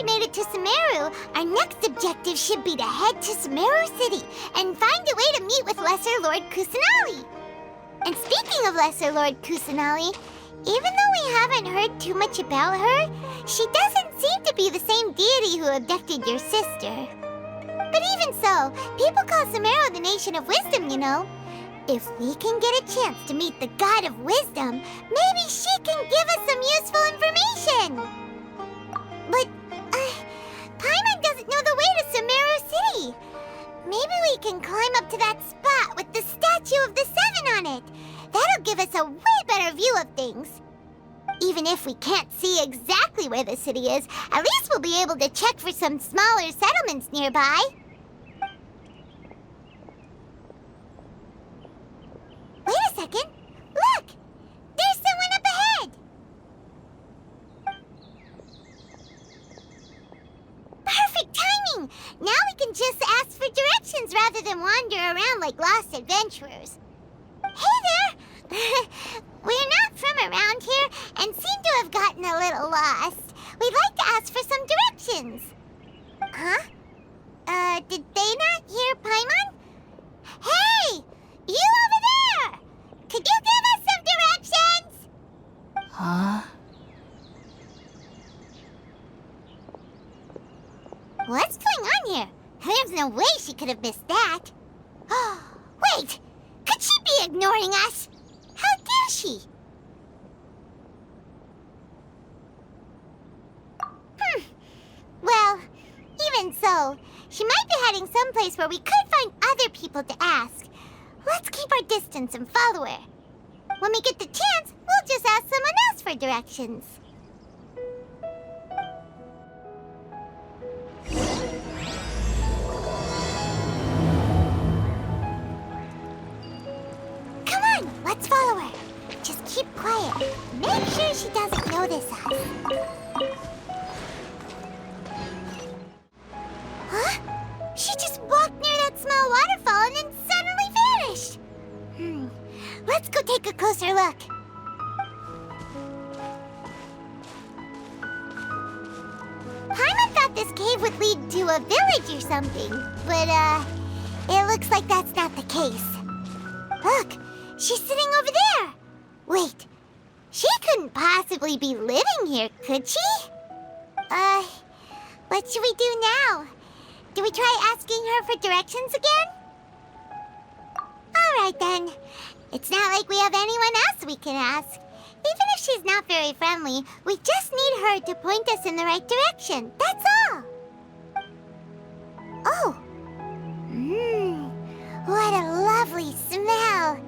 we made it to Sumeru, our next objective should be to head to Sumeru City and find a way to meet with Lesser Lord Kusanali. And speaking of Lesser Lord Kusanali, even though we haven't heard too much about her, she doesn't seem to be the same deity who abducted your sister. But even so, people call Sumeru the Nation of Wisdom, you know. If we can get a chance to meet the God of Wisdom, maybe she can give us some useful information. But, Paimon doesn't know the way to Sumeru City. Maybe we can climb up to that spot with the statue of the Seven on it. That'll give us a way better view of things. Even if we can't see exactly where the city is, at least we'll be able to check for some smaller settlements nearby. Wait a second. Look! There's someone up ahead! Perfect timing! Now we can just ask for directions rather than wander around like lost adventurers. Hey there! We're not from around here and seem to have gotten a little lost. We'd like to ask for some directions. Huh? Did they not hear Paimon? Hey! You over there! Could you give us some directions? Huh? What's going on here? There's no way she could have missed that. Wait! Could she be ignoring us? How dare she? Well, even so, she might be heading someplace where we could find other people to ask. Let's keep our distance and follow her. When we get the chance, we'll just ask someone else for directions. Come on, let's follow her. Just keep quiet. Make sure she doesn't notice us. Huh? She just walked near that small waterfall and then suddenly vanished. Let's go take a closer look. Paimon thought this cave would lead to a village or something, but, it looks like that's not the case. Look, she's sitting over there. Wait, she couldn't possibly be living here, could she? What should we do now? Do we try asking her for directions again? All right, then. It's not like we have anyone else we can ask. Even if she's not very friendly, we just need her to point us in the right direction. That's all. Oh. What a lovely smell.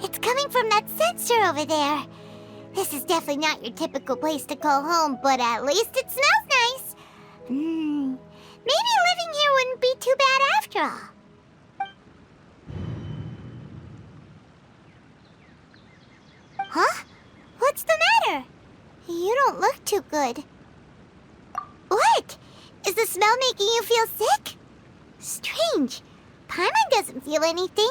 It's coming from that sensor over there. This is definitely not your typical place to call home, but at least it smells nice. Maybe living here wouldn't be too bad after all. Huh? What's the matter? You don't look too good. What? Is the smell making you feel sick? Strange. Paimon doesn't feel anything.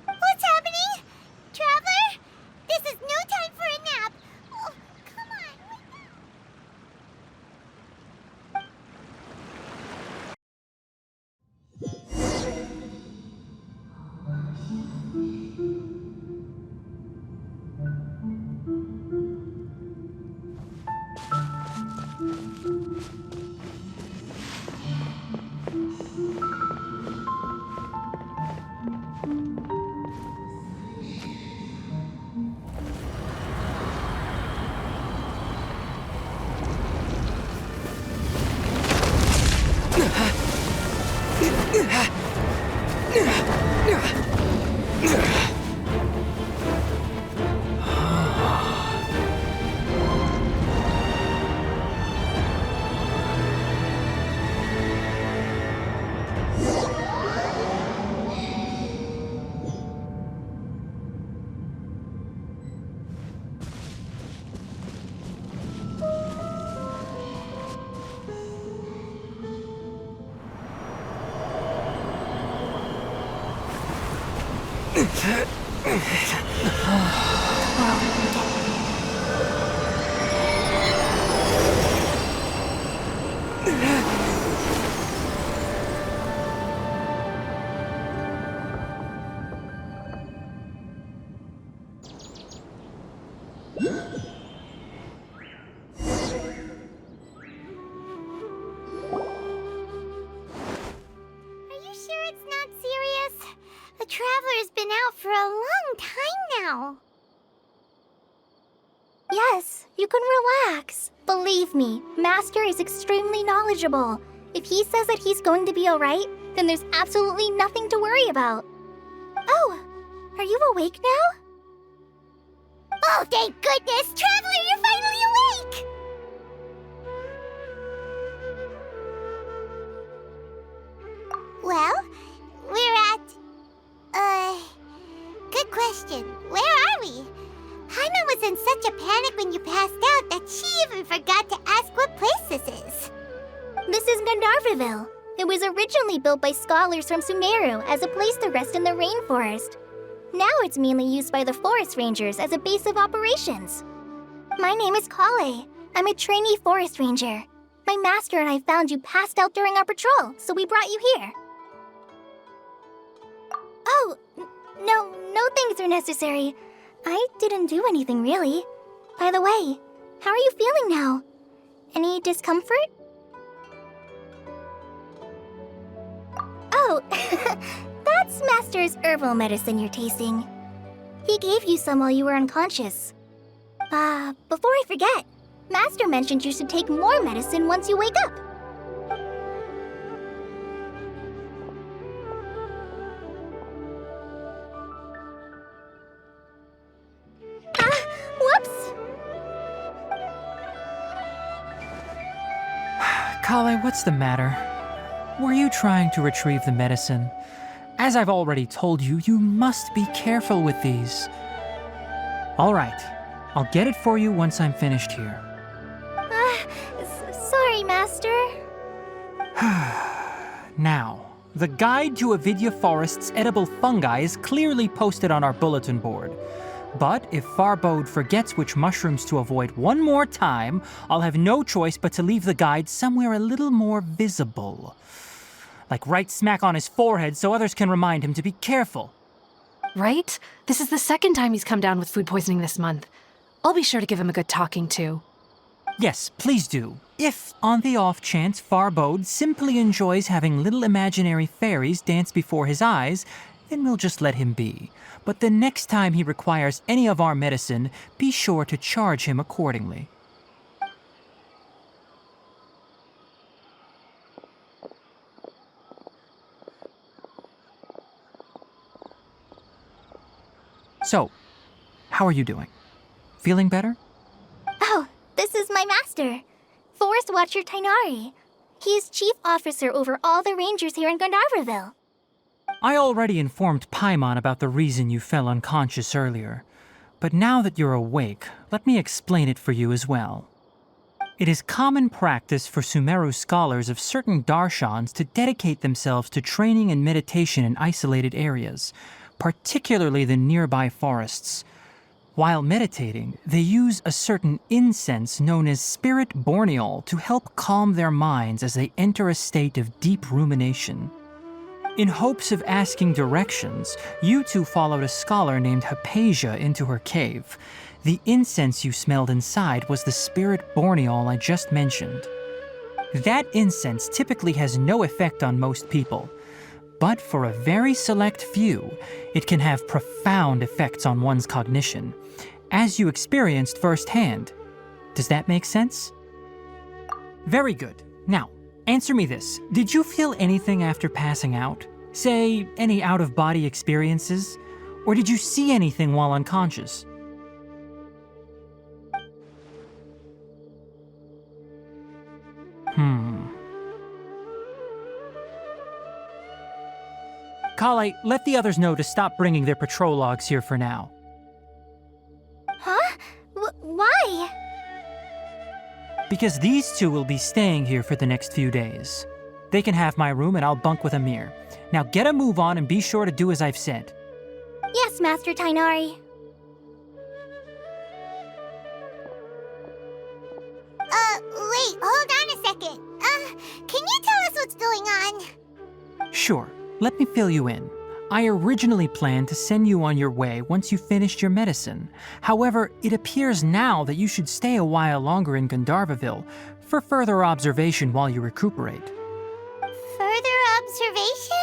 What's happening? Traveler? This is no time for a nap. Oh, come on, wake up. The Traveler's been out for a long time now. Yes, you can relax. Believe me, Master is extremely knowledgeable. If he says that he's going to be alright, then there's absolutely nothing to worry about. Oh, are you awake now? Oh, thank goodness! Traveler, you're finally awake! Well, we're at... good question. Where are we? Paimon was in such a panic when you passed out that she even forgot to ask what place this is. This is Gandharvaville. It was originally built by scholars from Sumeru as a place to rest in the rainforest. Now it's mainly used by the forest rangers as a base of operations. My name is Kale. I'm a trainee forest ranger. My master and I found you passed out during our patrol, so we brought you here. Oh, no thanks are necessary. I didn't do anything, really. By the way, how are you feeling now? Any discomfort? Oh, that's Master's herbal medicine you're tasting. He gave you some while you were unconscious. Before I forget, Master mentioned you should take more medicine once you wake up. Whoops! Kale, what's the matter? Were you trying to retrieve the medicine? As I've already told you, you must be careful with these. All right, I'll get it for you once I'm finished here. Sorry, Master. Now, the guide to Avidya Forest's edible fungi is clearly posted on our bulletin board. But if Farbode forgets which mushrooms to avoid one more time, I'll have no choice but to leave the guide somewhere a little more visible. Like right smack on his forehead so others can remind him to be careful. Right? This is the second time he's come down with food poisoning this month. I'll be sure to give him a good talking to. Yes, please do. If, on the off chance, Farbode simply enjoys having little imaginary fairies dance before his eyes, then we'll just let him be. But the next time he requires any of our medicine, be sure to charge him accordingly. So, how are you doing? Feeling better? Oh, this is my master, Forest Watcher Tainari. He is chief officer over all the rangers here in Gandharvaville. I already informed Paimon about the reason you fell unconscious earlier. But now that you're awake, let me explain it for you as well. It is common practice for Sumeru scholars of certain darshans to dedicate themselves to training and meditation in isolated areas, particularly the nearby forests. While meditating, they use a certain incense known as spirit borneol to help calm their minds as they enter a state of deep rumination. In hopes of asking directions, you two followed a scholar named Hypatia into her cave. The incense you smelled inside was the spirit borneol I just mentioned. That incense typically has no effect on most people, but for a very select few, it can have profound effects on one's cognition, as you experienced firsthand. Does that make sense? Very good. Now, answer me this. Did you feel anything after passing out? Say, any out-of-body experiences? Or did you see anything while unconscious? Kale, let the others know to stop bringing their patrol logs here for now. Huh? Why? Because these two will be staying here for the next few days. They can have my room and I'll bunk with Amir. Now get a move on and be sure to do as I've said. Yes, Master Tainari. Wait, hold on a second. Can you tell us what's going on? Sure, let me fill you in. I originally planned to send you on your way once you finished your medicine. However, it appears now that you should stay a while longer in Gandharvaville for further observation while you recuperate. Further observation?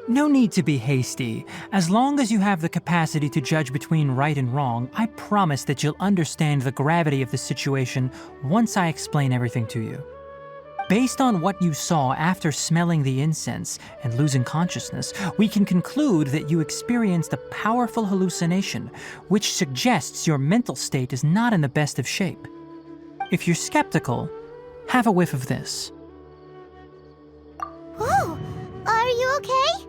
No need to be hasty. As long as you have the capacity to judge between right and wrong, I promise that you'll understand the gravity of the situation once I explain everything to you. Based on what you saw after smelling the incense and losing consciousness, we can conclude that you experienced a powerful hallucination, which suggests your mental state is not in the best of shape. If you're skeptical, have a whiff of this. Whoa, are you okay?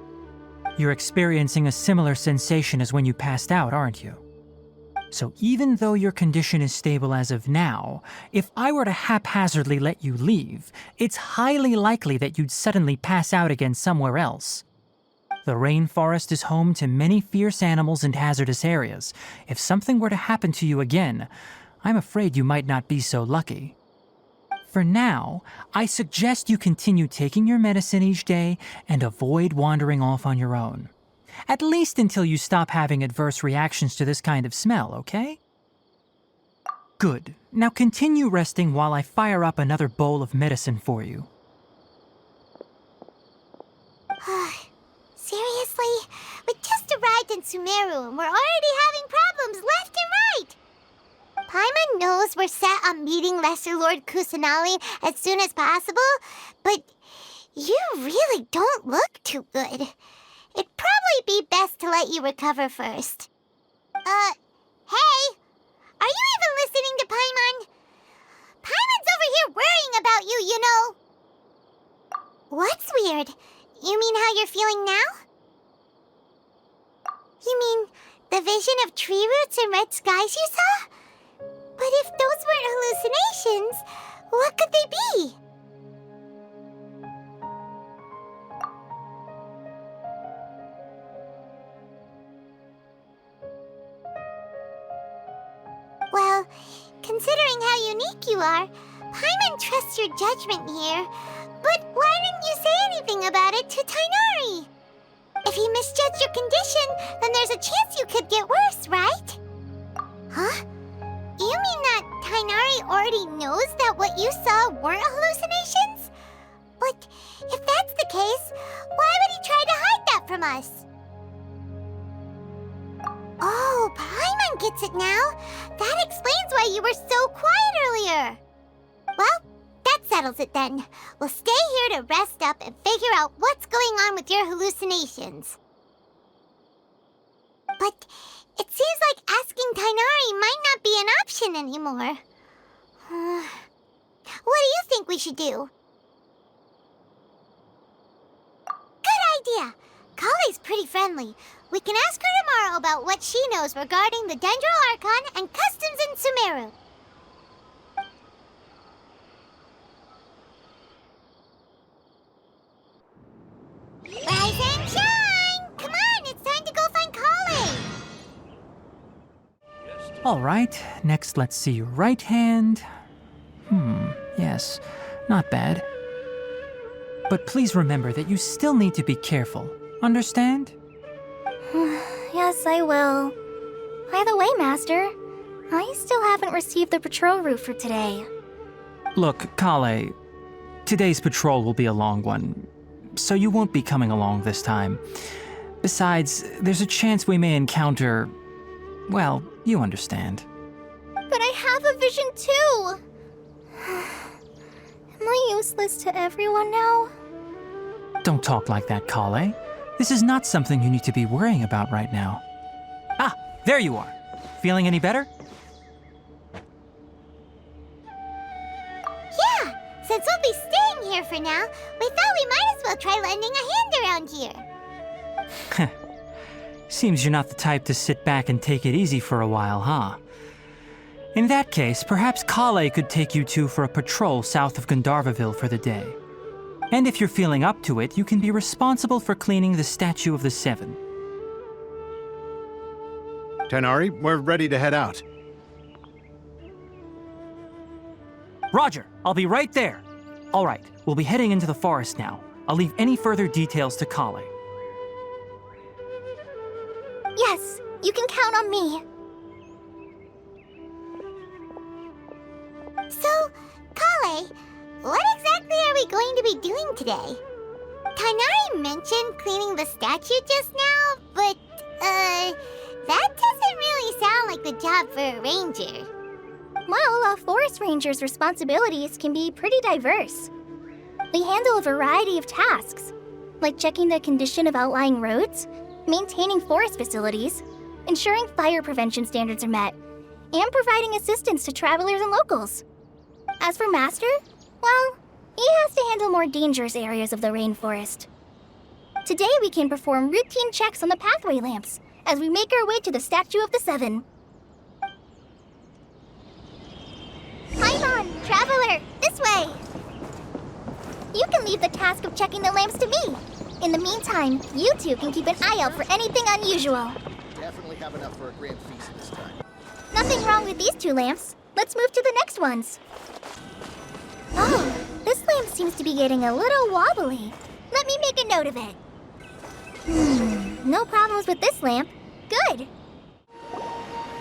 You're experiencing a similar sensation as when you passed out, aren't you? So even though your condition is stable as of now, if I were to haphazardly let you leave, it's highly likely that you'd suddenly pass out again somewhere else. The rainforest is home to many fierce animals and hazardous areas. If something were to happen to you again, I'm afraid you might not be so lucky. For now, I suggest you continue taking your medicine each day and avoid wandering off on your own. At least until you stop having adverse reactions to this kind of smell, okay? Good. Now continue resting while I fire up another bowl of medicine for you. Seriously? We just arrived in Sumeru and we're already having problems left and right! Paimon knows we're set on meeting Lesser Lord Kusanali as soon as possible, but you really don't look too good. It'd probably be best to let you recover first. Hey! Are you even listening to Paimon? Paimon's over here worrying about you, you know! What's weird? You mean how you're feeling now? You mean the vision of tree roots and red skies you saw? But if those weren't hallucinations, what could they be? Well, considering how unique you are, Paimon trusts your judgment here. But why didn't you say anything about it to Tainari? If he misjudged your condition, then there's a chance you could get worse, right? Huh? You mean that Tainari already knows that what you saw weren't hallucinations? But if that's the case, why would he try to hide that from us? Oh, Paimon gets it now. That explains why you were so quiet earlier. Well, that settles it then. We'll stay here to rest up and figure out what's going on with your hallucinations. But it seems like asking Tainari might not be an option anymore. What do you think we should do? Good idea. Kale's pretty friendly. We can ask her tomorrow about what she knows regarding the Dendro Archon and customs in Sumeru. Rise and shine! Come on, it's time to go find Kale! All right, next let's see your right hand. Yes, not bad. But please remember that you still need to be careful. Understand? Yes, I will. By the way, Master, I still haven't received the patrol route for today. Look, Kale, today's patrol will be a long one, so you won't be coming along this time. Besides, there's a chance we may encounter... well, you understand. But I have a vision too! Am I useless to everyone now? Don't talk like that, Kale. This is not something you need to be worrying about right now. Ah, there you are. Feeling any better? Yeah, since we'll be staying here for now, we thought we might as well try lending a hand around here. Seems you're not the type to sit back and take it easy for a while, huh? In that case, perhaps Kale could take you two for a patrol south of Gandharvaville for the day. And if you're feeling up to it, you can be responsible for cleaning the Statue of the Seven. Tighnari, we're ready to head out. Roger, I'll be right there. All right, we'll be heading into the forest now. I'll leave any further details to Kale. Yes, you can count on me. So, Kale, what exactly are we going to be doing today? Tighnari mentioned cleaning the statue just now, but, that doesn't really sound like the job for a ranger. Well, a forest ranger's responsibilities can be pretty diverse. They handle a variety of tasks, like checking the condition of outlying roads, maintaining forest facilities, ensuring fire prevention standards are met, and providing assistance to travelers and locals. As for Master, well, he has to handle more dangerous areas of the rainforest. Today we can perform routine checks on the pathway lamps as we make our way to the Statue of the Seven. Paimon, traveler, this way! You can leave the task of checking the lamps to me. In the meantime, you two can keep an eye out for anything unusual. Definitely have enough for a grand feast this time. Nothing wrong with these two lamps. Let's move to the next ones. Oh, this lamp seems to be getting a little wobbly. Let me make a note of it. No problems with this lamp. Good.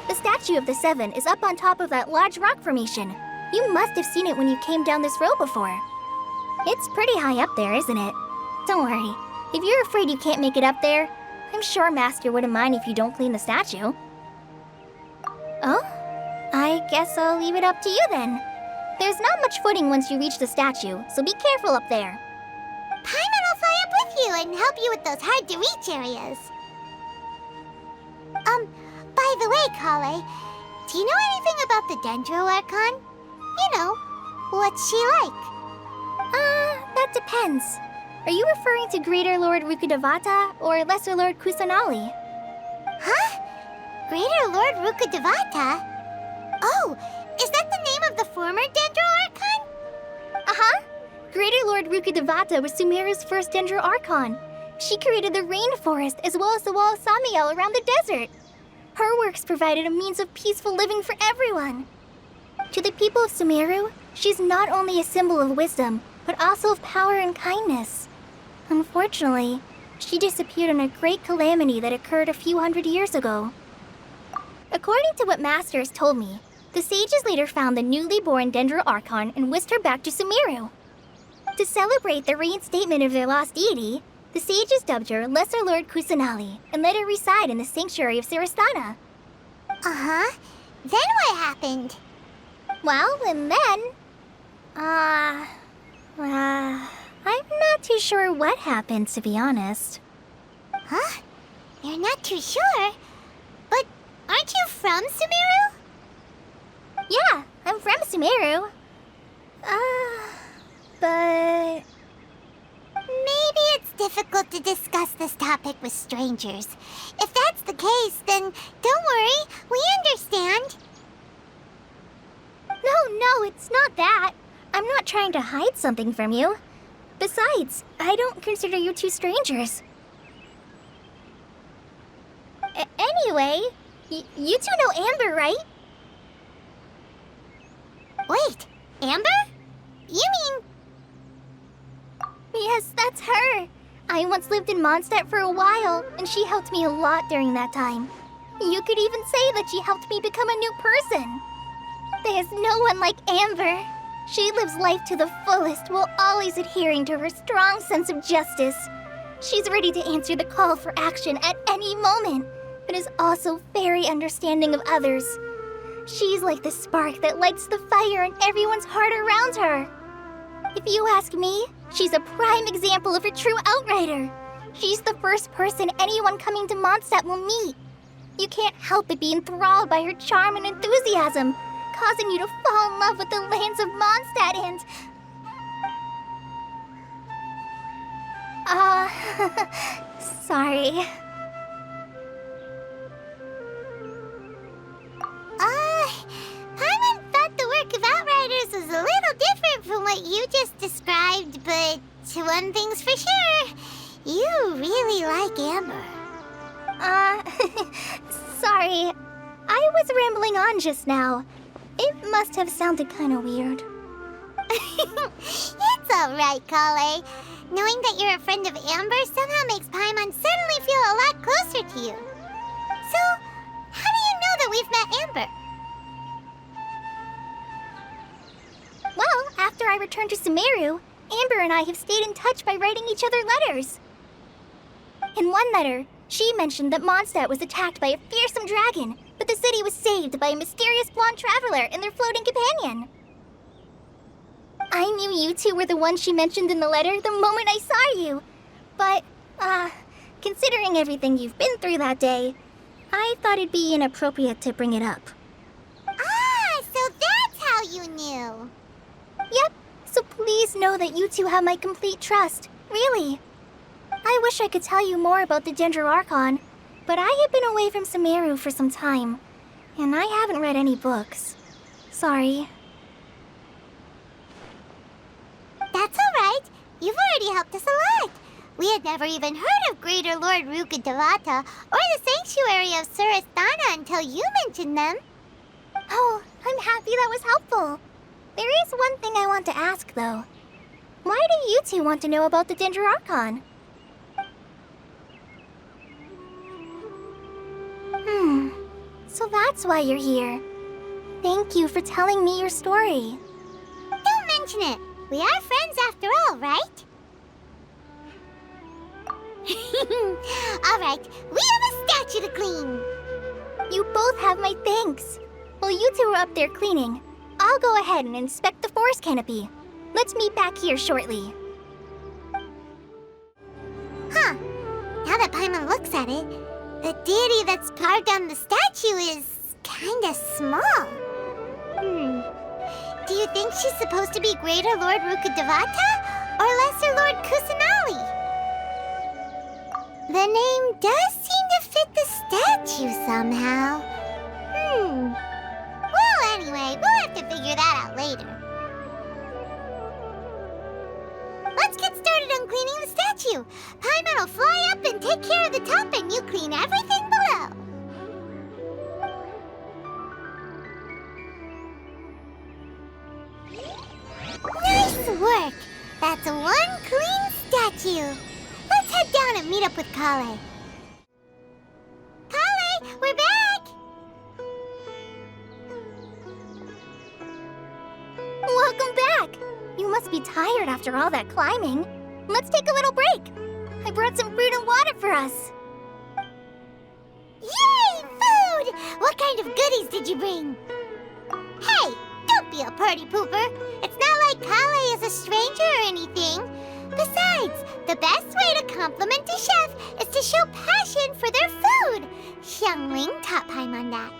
The Statue of the Seven is up on top of that large rock formation. You must have seen it when you came down this road before. It's pretty high up there, isn't it? Don't worry. If you're afraid you can't make it up there, I'm sure Master wouldn't mind if you don't clean the statue. Oh? I guess I'll leave it up to you then. There's not much footing once you reach the statue, so be careful up there. Paimon will fly up with you and help you with those hard-to-reach areas. By the way, Kale, do you know anything about the Dendro Archon? You know, what's she like? That depends. Are you referring to Greater Lord Rukkhadevata or Lesser Lord Kusanali? Huh? Greater Lord Rukkhadevata? Oh, is that the name of the former Dendro Archon? Uh-huh. Greater Lord Rukkhadevata was Sumeru's first Dendro Archon. She created the rainforest as well as the wall of Samiel around the desert. Her works provided a means of peaceful living for everyone. To the people of Sumeru, she's not only a symbol of wisdom, but also of power and kindness. Unfortunately, she disappeared in a great calamity that occurred a few hundred years ago. According to what Master has told me, the sages later found the newly born Dendro Archon and whisked her back to Sumeru. To celebrate the reinstatement of their lost deity, the sages dubbed her Lesser Lord Kusanali and let her reside in the sanctuary of Sarastana. Uh-huh. Then what happened? Well, and then... I'm not too sure what happened, to be honest. Huh? You're not too sure? But aren't you from Sumeru? Yeah, I'm from Sumeru. But... Maybe it's difficult to discuss this topic with strangers. If that's the case, then don't worry, we understand. No, it's not that. I'm not trying to hide something from you. Besides, I don't consider you two strangers. Anyway, you two know Amber, right? Wait, Amber? You mean... Yes, that's her. I once lived in Mondstadt for a while, and she helped me a lot during that time. You could even say that she helped me become a new person. There's no one like Amber. She lives life to the fullest while always adhering to her strong sense of justice. She's ready to answer the call for action at any moment, but is also very understanding of others. She's like the spark that lights the fire in everyone's heart around her. If you ask me, she's a prime example of a true outrider. She's the first person anyone coming to Mondstadt will meet. You can't help but be enthralled by her charm and enthusiasm, causing you to fall in love with the lands of Mondstadt and... sorry. Paimon thought the work of Outriders was a little different from what you just described, but one thing's for sure, you really like Amber. Sorry, I was rambling on just now. It must have sounded kind of weird. It's alright, Kale. Knowing that you're a friend of Amber somehow makes Paimon suddenly feel a lot closer to you. So, how do you know that we've met Amber? Well, after I returned to Sumeru, Amber and I have stayed in touch by writing each other letters. In one letter, she mentioned that Mondstadt was attacked by a fearsome dragon, but the city was saved by a mysterious blonde traveler and their floating companion. I knew you two were the ones she mentioned in the letter the moment I saw you. But, considering everything you've been through that day, I thought it'd be inappropriate to bring it up. Ah, so that's how you knew. Yep, so please know that you two have my complete trust, really. I wish I could tell you more about the Archon, but I have been away from Sumeru for some time, and I haven't read any books. Sorry. That's alright. You've already helped us a lot. We had never even heard of Greater Lord Rukkhadevata or the Sanctuary of Surasthana until you mentioned them. Oh, I'm happy that was helpful. There is one thing I want to ask, though. Why do you two want to know about the Archon? So that's why you're here. Thank you for telling me your story. Don't mention it. We are friends after all, right? Alright, we have a statue to clean. You both have my thanks. While you two are up there cleaning, I'll go ahead and inspect the forest canopy. Let's meet back here shortly. Huh. Now that Paimon looks at it, the deity that's carved on the statue is kinda small. Do you think she's supposed to be Greater Lord Rukkhadevata or Lesser Lord Kusanali? The name does seem to fit the statue somehow. Well, anyway, we'll have to figure that out later. Let's get started on cleaning the statue. Paimon will fly up and take care of the top, and you clean everything below. Nice work! That's one clean statue. Let's head down and meet up with Kale. Kale, we're back! Welcome back! You must be tired after all that climbing. Let's take a little break. I brought some fruit and water for us. Yay, food! What kind of goodies did you bring? Hey, don't be a party pooper. It's not like Kale is a stranger or anything. Besides, the best way to compliment a chef is to show passion for their food. Xiangling taught Paimon that.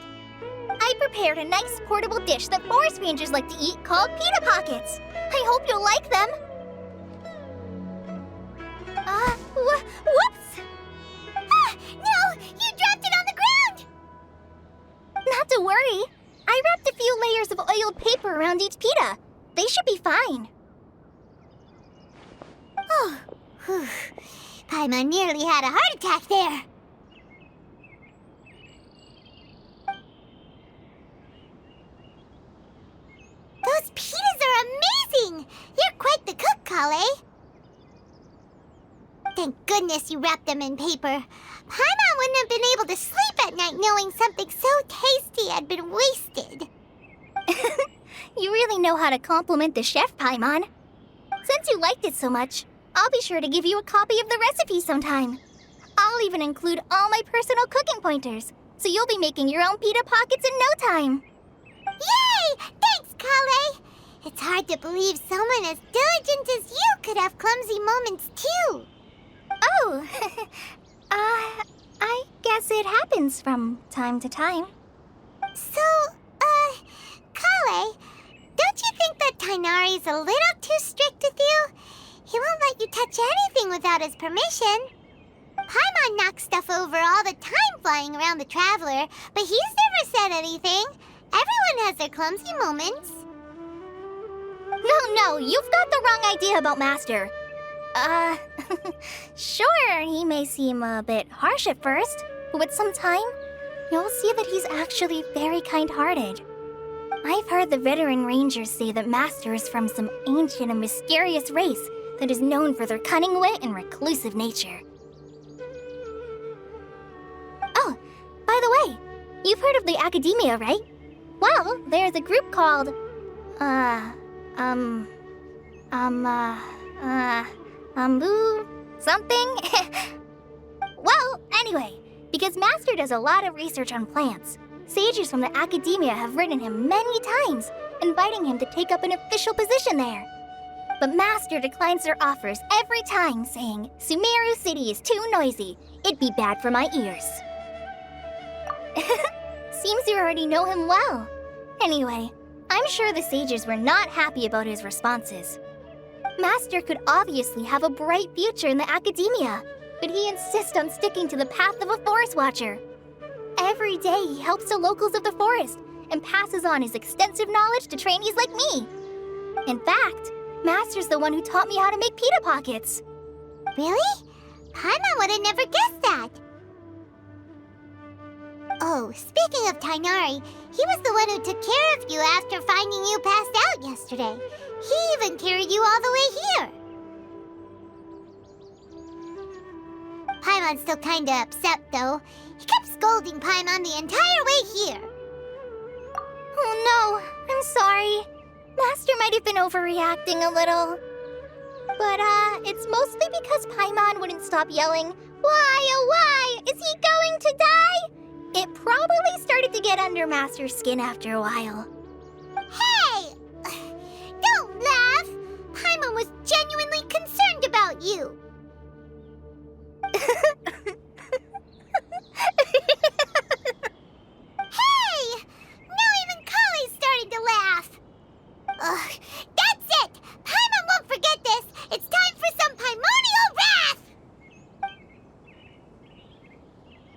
I prepared a nice portable dish that forest rangers like to eat called pita pockets. I hope you'll like them. Whoops! Ah, no! You dropped it on the ground! Not to worry. I wrapped a few layers of oiled paper around each pita. They should be fine. Oh, whew. Paimon nearly had a heart attack there. Those pitas are amazing! You're quite the cook, Kale. Thank goodness you wrapped them in paper. Paimon wouldn't have been able to sleep at night knowing something so tasty had been wasted. You really know how to compliment the chef, Paimon. Since you liked it so much, I'll be sure to give you a copy of the recipe sometime. I'll even include all my personal cooking pointers, so you'll be making your own pita pockets in no time. Yay! Thanks, Kale! It's hard to believe someone as diligent as you could have clumsy moments, too. Oh, I guess it happens from time to time. So, Kale, don't you think that Tainari's a little too strict with you? He won't let you touch anything without his permission. Paimon knocks stuff over all the time flying around the Traveler, but he's never said anything. Everyone has their clumsy moments. No, you've got the wrong idea about Master. Sure, he may seem a bit harsh at first, but with some time, you'll see that he's actually very kind-hearted. I've heard the veteran rangers say that Master is from some ancient and mysterious race that is known for their cunning wit and reclusive nature. Oh, by the way, you've heard of the Academia, right? Well, there's a group called, something? Well, anyway, because Master does a lot of research on plants, sages from the Academia have written him many times, inviting him to take up an official position there. But Master declines their offers every time, saying, Sumeru City is too noisy. It'd be bad for my ears. Seems you already know him well. Anyway, I'm sure the sages were not happy about his responses. Master could obviously have a bright future in the Academia, but he insists on sticking to the path of a forest watcher. Every day he helps the locals of the forest and passes on his extensive knowledge to trainees like me. In fact, Master's the one who taught me how to make pita pockets. Really? Paimon would have never guessed that. Oh, speaking of Tainari, he was the one who took care of you after finding you passed out yesterday. He even carried you all the way here. Paimon's still kinda upset, though. He kept scolding Paimon the entire way here. Oh no, I'm sorry. Master might have been overreacting a little. But, it's mostly because Paimon wouldn't stop yelling, Why, oh why, is he going to die? It probably started to get under Master's skin after a while. Hey! Don't laugh! Paimon was genuinely concerned about you. Hey! Now even Kale's starting to laugh. Ugh, that's it! Paimon won't forget this! It's time for some primordial wrath!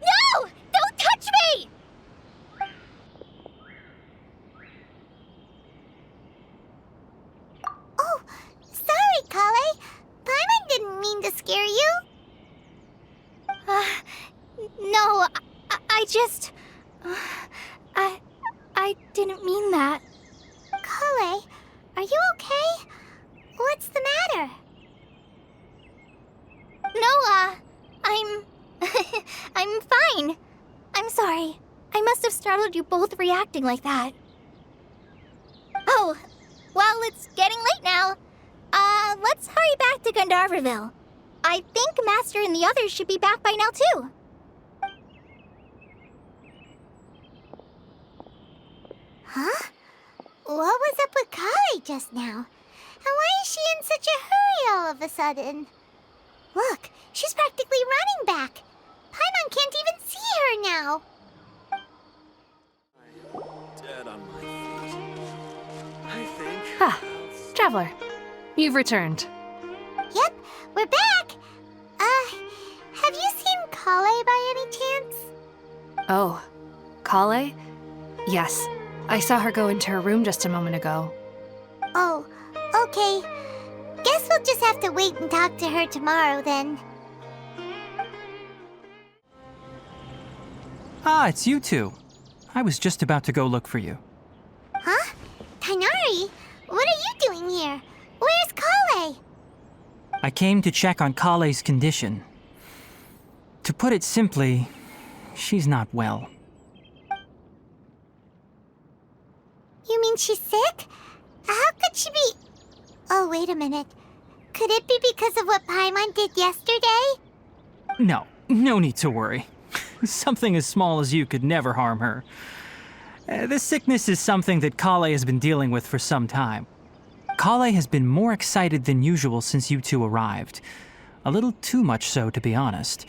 No! Don't touch me! Oh, sorry, Kale. Paimon didn't mean to scare you. No, I just... I didn't mean that. Kale, are you okay? What's the matter? No, I'm... I'm fine. I'm sorry. I must have startled you both reacting like that. Oh, well, it's getting late now. Let's hurry back to Gandharville. I think Master and the others should be back by now, too. Huh? What was up with Kale just now? And why is she in such a hurry all of a sudden? Look, she's practically running back. Paimon can't even see her now. Dead on my feet. I think. Ah, Traveler, you've returned. Yep, we're back. Have you seen Kale by any chance? Oh, Kale? Yes, I saw her go into her room just a moment ago. Oh, okay. Guess we'll just have to wait and talk to her tomorrow then. Ah, it's you two. I was just about to go look for you. Huh? Tainari? What are you doing here? Where's Kale? I came to check on Kale's condition. To put it simply, she's not well. You mean she's sick? How could she be... Oh, wait a minute. Could it be because of what Paimon did yesterday? No need to worry. Something as small as you could never harm her. This sickness is something that Kale has been dealing with for some time. Kale has been more excited than usual since you two arrived. A little too much so, to be honest.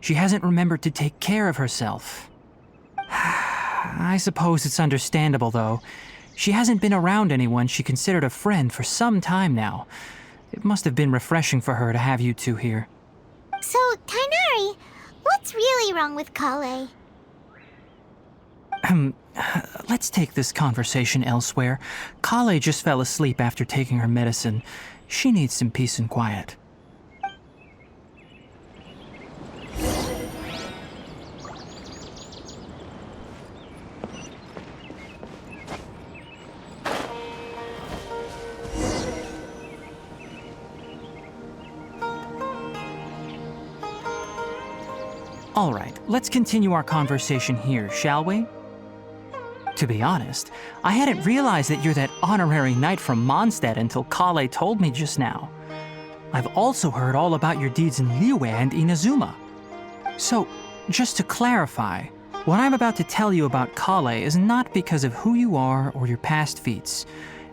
She hasn't remembered to take care of herself. I suppose it's understandable, though. She hasn't been around anyone she considered a friend for some time now. It must have been refreshing for her to have you two here. So, Tainari, what's really wrong with Kale? Let's take this conversation elsewhere. Kale just fell asleep after taking her medicine. She needs some peace and quiet. All right, let's continue our conversation here, shall we? To be honest, I hadn't realized that you're that honorary knight from Mondstadt until Kale told me just now. I've also heard all about your deeds in Liyue and Inazuma. So, just to clarify, what I'm about to tell you about Kale is not because of who you are or your past feats.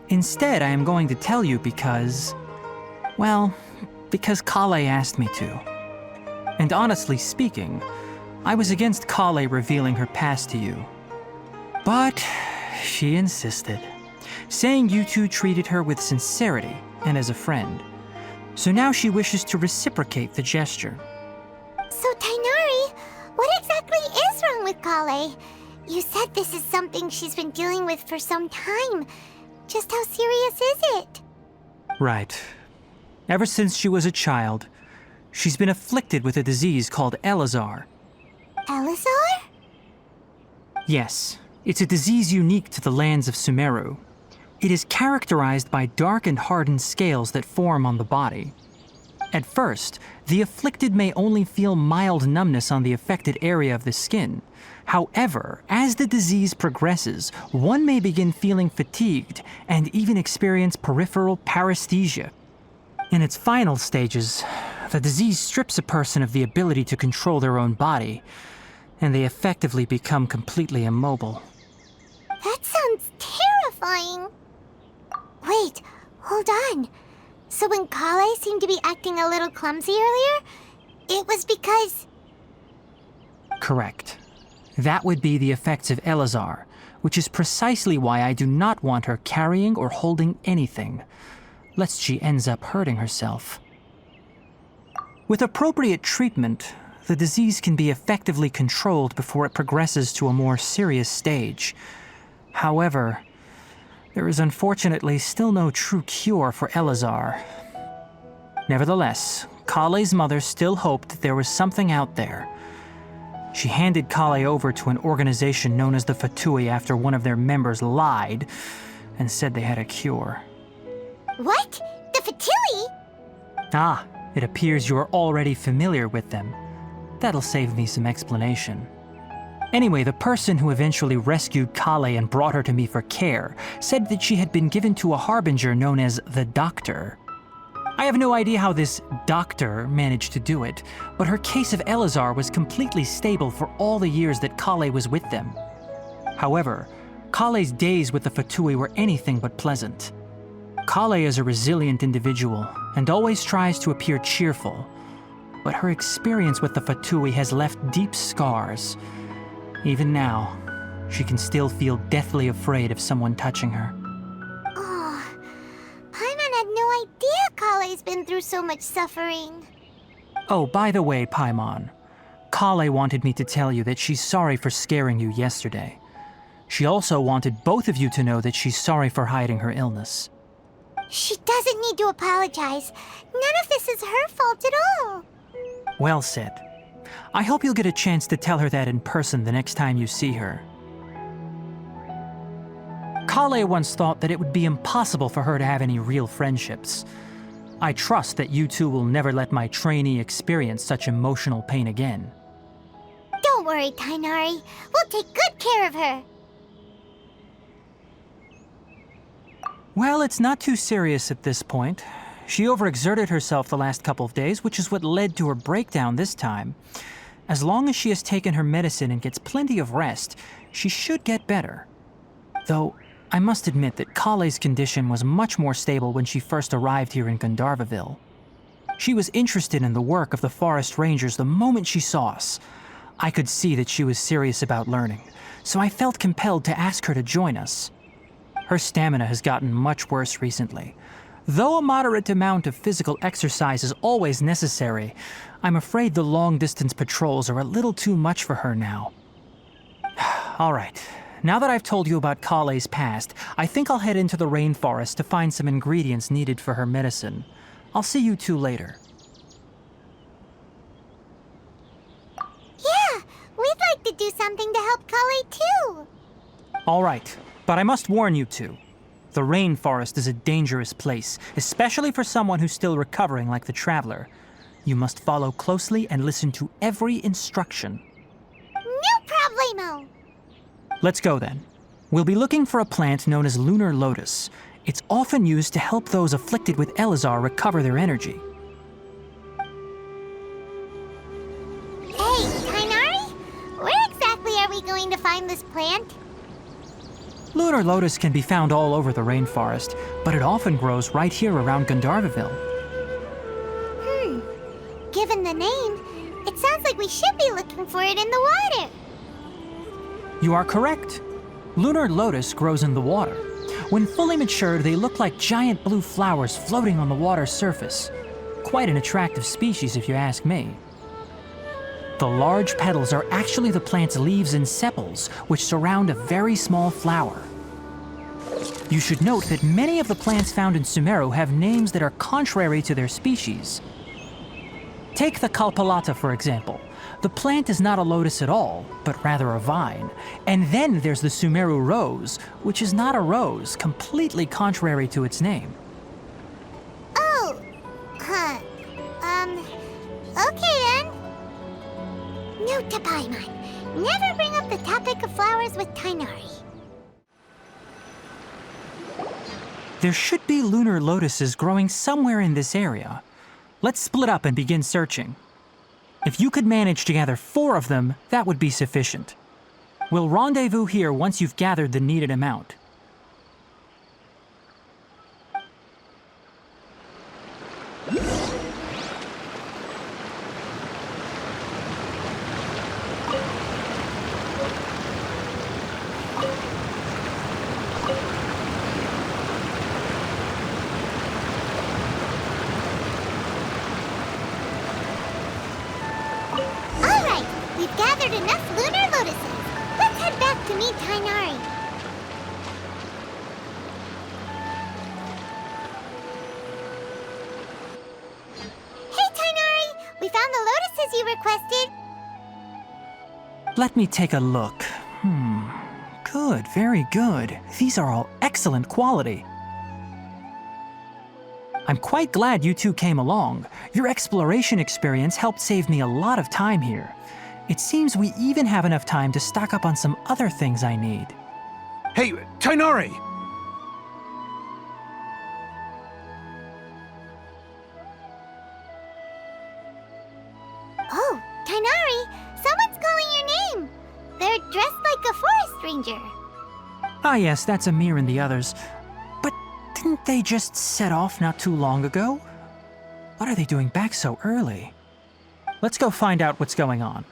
Instead, I am going to tell you because... well, because Kale asked me to. And honestly speaking, I was against Kale revealing her past to you. But she insisted, saying you two treated her with sincerity and as a friend. So now she wishes to reciprocate the gesture. So, Tainari, what exactly is wrong with Kale? You said this is something she's been dealing with for some time. Just how serious is it? Right. Ever since she was a child, she's been afflicted with a disease called Elazar. Elazar? Yes, it's a disease unique to the lands of Sumeru. It is characterized by dark and hardened scales that form on the body. At first, the afflicted may only feel mild numbness on the affected area of the skin. However, as the disease progresses, one may begin feeling fatigued and even experience peripheral paresthesia. In its final stages, the disease strips a person of the ability to control their own body, and they effectively become completely immobile. That sounds terrifying. Wait, hold on. So when Kale seemed to be acting a little clumsy earlier, it was because... Correct. That would be the effects of Elazar, which is precisely why I do not want her carrying or holding anything, lest she ends up hurting herself. With appropriate treatment, the disease can be effectively controlled before it progresses to a more serious stage. However, there is unfortunately still no true cure for Elazar. Nevertheless, Kale's mother still hoped that there was something out there. She handed Kale over to an organization known as the Fatui after one of their members lied and said they had a cure. What? The Fatui? Ah, it appears you are already familiar with them. That'll save me some explanation. Anyway, the person who eventually rescued Kale and brought her to me for care said that she had been given to a harbinger known as the Doctor. I have no idea how this doctor managed to do it, but her case of Elazar was completely stable for all the years that Kale was with them. However, Kale's days with the Fatui were anything but pleasant. Kale is a resilient individual and always tries to appear cheerful, but her experience with the Fatui has left deep scars. Even now, she can still feel deathly afraid of someone touching her. Oh, Paimon had no idea Kale's been through so much suffering. Oh, by the way, Paimon, Kale wanted me to tell you that she's sorry for scaring you yesterday. She also wanted both of you to know that she's sorry for hiding her illness. She doesn't need to apologize. None of this is her fault at all. Well said. I hope you'll get a chance to tell her that in person the next time you see her. Kale once thought that it would be impossible for her to have any real friendships. I trust that you two will never let my trainee experience such emotional pain again. Don't worry, Tainari. We'll take good care of her. Well, it's not too serious at this point. She overexerted herself the last couple of days, which is what led to her breakdown this time. As long as she has taken her medicine and gets plenty of rest, she should get better. Though, I must admit that Kale's condition was much more stable when she first arrived here in Gandharvaville. She was interested in the work of the forest rangers the moment she saw us. I could see that she was serious about learning, so I felt compelled to ask her to join us. Her stamina has gotten much worse recently. Though a moderate amount of physical exercise is always necessary, I'm afraid the long-distance patrols are a little too much for her now. All right, now that I've told you about Kale's past, I think I'll head into the rainforest to find some ingredients needed for her medicine. I'll see you two later. Yeah, we'd like to do something to help Kale too. All right, but I must warn you two. The rainforest is a dangerous place, especially for someone who's still recovering like the Traveler. You must follow closely and listen to every instruction. No problemo! Let's go then. We'll be looking for a plant known as lunar lotus. It's often used to help those afflicted with Elazar recover their energy. Hey, Tainari? Where exactly are we going to find this plant? Lunar lotus can be found all over the rainforest, but it often grows right here around Gandharvaville. Given the name, it sounds like we should be looking for it in the water. You are correct. Lunar lotus grows in the water. When fully matured, they look like giant blue flowers floating on the water's surface. Quite an attractive species, if you ask me. The large petals are actually the plant's leaves and sepals, which surround a very small flower. You should note that many of the plants found in Sumeru have names that are contrary to their species. Take the Kalpalata, for example. The plant is not a lotus at all, but rather a vine. And then there's the Sumeru rose, which is not a rose, completely contrary to its name. Oh, huh. Okay then. Note to Paimon. Never bring up the topic of flowers with Tainari. There should be lunar lotuses growing somewhere in this area. Let's split up and begin searching. If you could manage to gather 4 of them, that would be sufficient. We'll rendezvous here once you've gathered the needed amount. Alright, we've gathered enough lunar lotuses. Let's head back to meet Tainari. Hey Tainari, we found the lotuses you requested. Let me take a look. Good, very good. These are all excellent quality. I'm quite glad you two came along. Your exploration experience helped save me a lot of time here. It seems we even have enough time to stock up on some other things I need. Hey, Tainari! Oh, Tainari, someone's calling your name. They're dressed like a forest ranger. Ah yes, that's Amir and the others. But didn't they just set off not too long ago? What are they doing back so early? Let's go find out what's going on.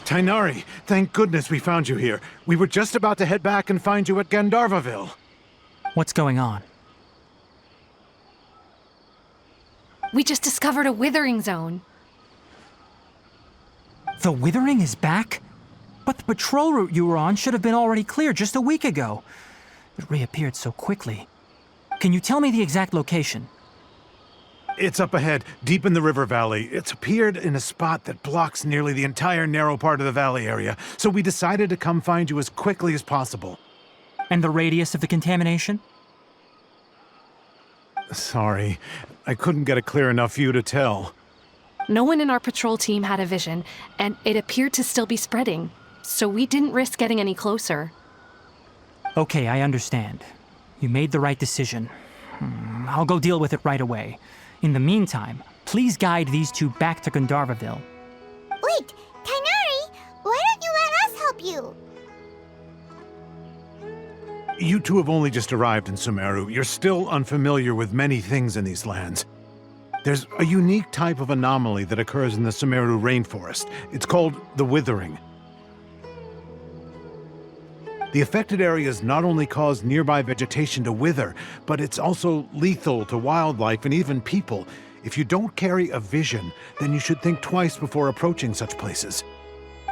Tainari, thank goodness we found you here. We were just about to head back and find you at Gandharvaville. What's going on? We just discovered a withering zone. The Withering is back? But the patrol route you were on should have been already clear just a week ago. It reappeared so quickly. Can you tell me the exact location? It's up ahead, deep in the river valley. It's appeared in a spot that blocks nearly the entire narrow part of the valley area, so we decided to come find you as quickly as possible. And the radius of the contamination? Sorry, I couldn't get a clear enough view to tell. No one in our patrol team had a vision, and it appeared to still be spreading, so we didn't risk getting any closer. Okay, I understand. You made the right decision. I'll go deal with it right away. In the meantime, please guide these two back to Gandharvaville. Wait, Tainari, why don't you let us help you? You two have only just arrived in Sumeru. You're still unfamiliar with many things in these lands. There's a unique type of anomaly that occurs in the Sumeru rainforest. It's called the Withering. The affected areas not only cause nearby vegetation to wither, but it's also lethal to wildlife and even people. If you don't carry a vision, then you should think twice before approaching such places.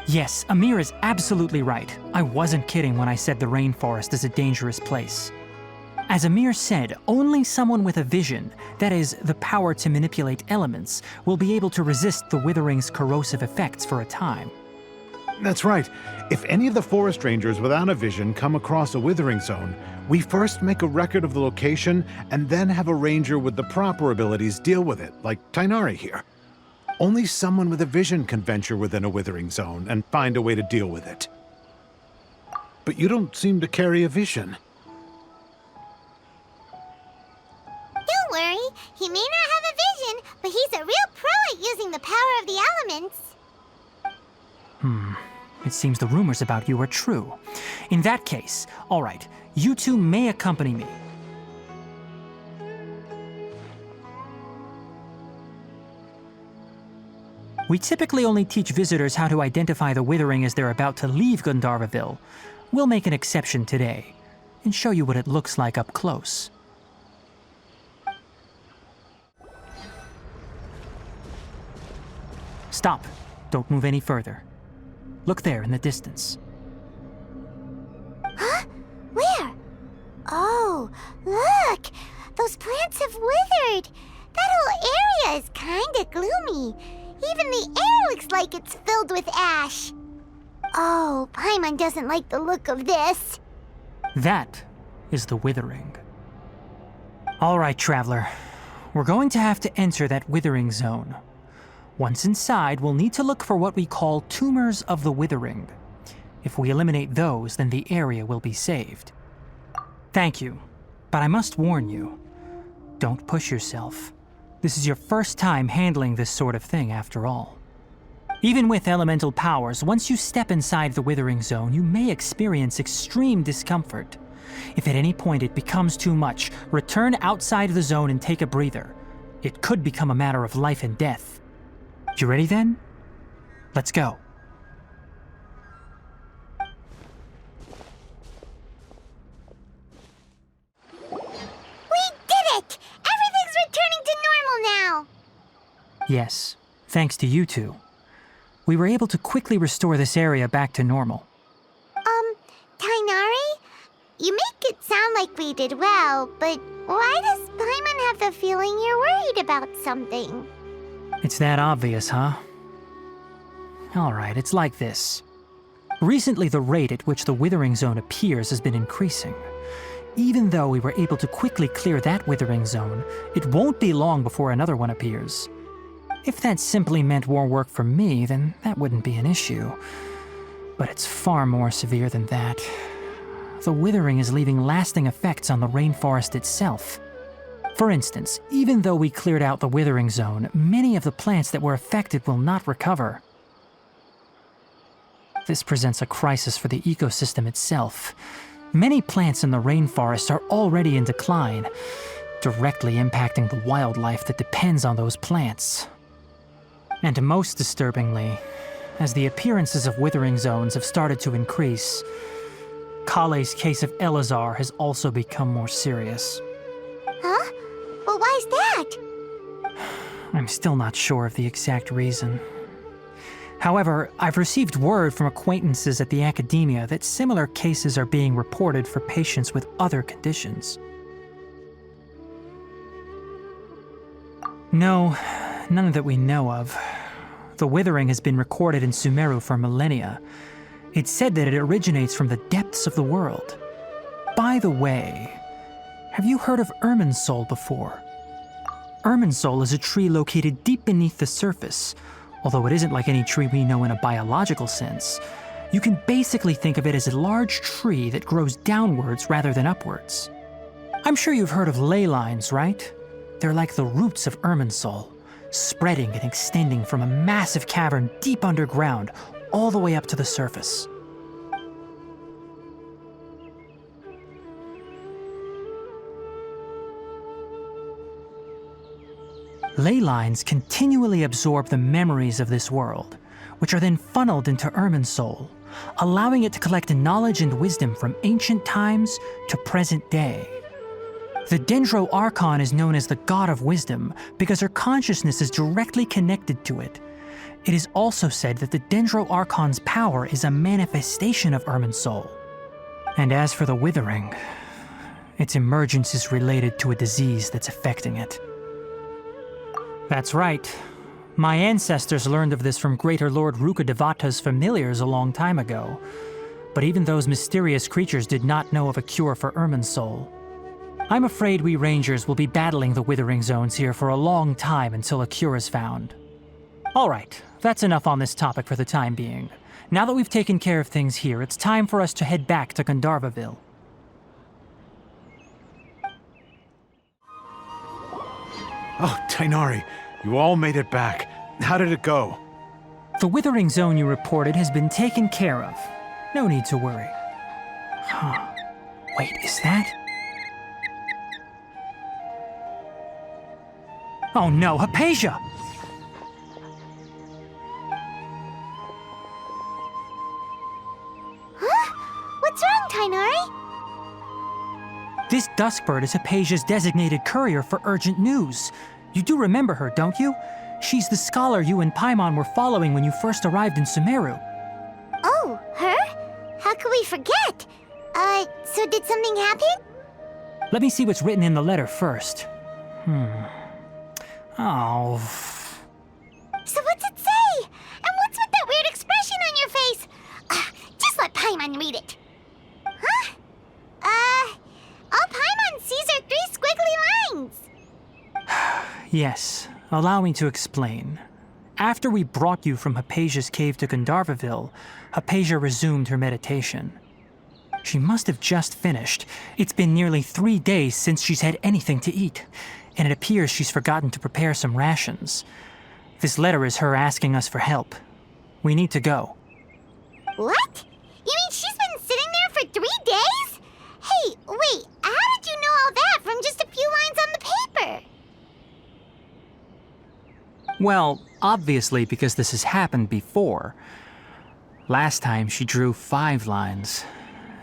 Yes, Amir is absolutely right. I wasn't kidding when I said the rainforest is a dangerous place. As Amir said, only someone with a vision, that is, the power to manipulate elements, will be able to resist the Withering's corrosive effects for a time. That's right. If any of the forest rangers without a vision come across a withering zone, we first make a record of the location and then have a ranger with the proper abilities deal with it, like Tainari here. Only someone with a vision can venture within a withering zone and find a way to deal with it. But you don't seem to carry a vision. Don't worry, he may not have a vision, but he's a real pro at using the power of the elements. It seems the rumors about you are true. In that case, all right, you two may accompany me. We typically only teach visitors how to identify the withering as they're about to leave Gandharvaville. We'll make an exception today and show you what it looks like up close. Stop. Don't move any further. Look there in the distance. Huh? Where? Oh, look! Those plants have withered! That whole area is kinda gloomy. Even the air looks like it's filled with ash. Oh, Paimon doesn't like the look of this. That is the withering. All right, traveler. We're going to have to enter that withering zone. Once inside, we'll need to look for what we call tumors of the withering. If we eliminate those, then the area will be saved. Thank you, but I must warn you, don't push yourself. This is your first time handling this sort of thing, after all. Even with elemental powers, once you step inside the withering zone, you may experience extreme discomfort. If at any point it becomes too much, return outside the zone and take a breather. It could become a matter of life and death. You ready then? Let's go. We did it! Everything's returning to normal now! Yes, thanks to you two. We were able to quickly restore this area back to normal. Tainari? You make it sound like we did well, but why does Paimon have the feeling you're worried about something? It's that obvious, huh? Alright, it's like this. Recently, the rate at which the withering zone appears has been increasing. Even though we were able to quickly clear that withering zone, it won't be long before another one appears. If that simply meant more work for me, then that wouldn't be an issue. But it's far more severe than that. The withering is leaving lasting effects on the rainforest itself. For instance, even though we cleared out the withering zone, many of the plants that were affected will not recover. This presents a crisis for the ecosystem itself. Many plants in the rainforest are already in decline, directly impacting the wildlife that depends on those plants. And most disturbingly, as the appearances of withering zones have started to increase, Kale's case of Elazar has also become more serious. Huh? Well, why's that? I'm still not sure of the exact reason. However, I've received word from acquaintances at the academia that similar cases are being reported for patients with other conditions. No, none that we know of. The withering has been recorded in Sumeru for millennia. It's said that it originates from the depths of the world. By the way, have you heard of Irminsul before? Irminsul is a tree located deep beneath the surface. Although it isn't like any tree we know in a biological sense, you can basically think of it as a large tree that grows downwards rather than upwards. I'm sure you've heard of ley lines, right? They're like the roots of Irminsul, spreading and extending from a massive cavern deep underground all the way up to the surface. Ley lines continually absorb the memories of this world, which are then funneled into Irminsul, allowing it to collect knowledge and wisdom from ancient times to present day. The Dendro Archon is known as the God of Wisdom because her consciousness is directly connected to it. It is also said that the Dendro Archon's power is a manifestation of Irminsul. And as for the Withering, its emergence is related to a disease that's affecting it. That's right. My ancestors learned of this from Greater Lord Rukkhadevata's familiars a long time ago. But even those mysterious creatures did not know of a cure for Irminsul. I'm afraid we rangers will be battling the Withering Zones here for a long time until a cure is found. Alright, that's enough on this topic for the time being. Now that we've taken care of things here, it's time for us to head back to Gandharvaville. Oh, Tainari, you all made it back. How did it go? The Withering Zone you reported has been taken care of. No need to worry. Huh. Wait, is that? Oh no, Hypatia! Huh? What's wrong, Tainari? This Duskbird is Hypatia's designated courier for urgent news. You do remember her, don't you? She's the scholar you and Paimon were following when you first arrived in Sumeru. Oh, her? How could we forget? So did something happen? Let me see what's written in the letter first. Oh. So what's it say? And what's with that weird expression on your face? Just let Paimon read it. Huh? All Paimon sees are 3 squiggly lines. Yes, allow me to explain. After we brought you from Hypatia's cave to Gandharvaville, Hypatia resumed her meditation. She must have just finished. It's been nearly 3 days since she's had anything to eat, and it appears she's forgotten to prepare some rations. This letter is her asking us for help. We need to go. What? You mean she's been sitting there for 3 days? Hey, wait, how did you know all that from just a few lines on the paper? Well, obviously because this has happened before. Last time she drew 5 lines,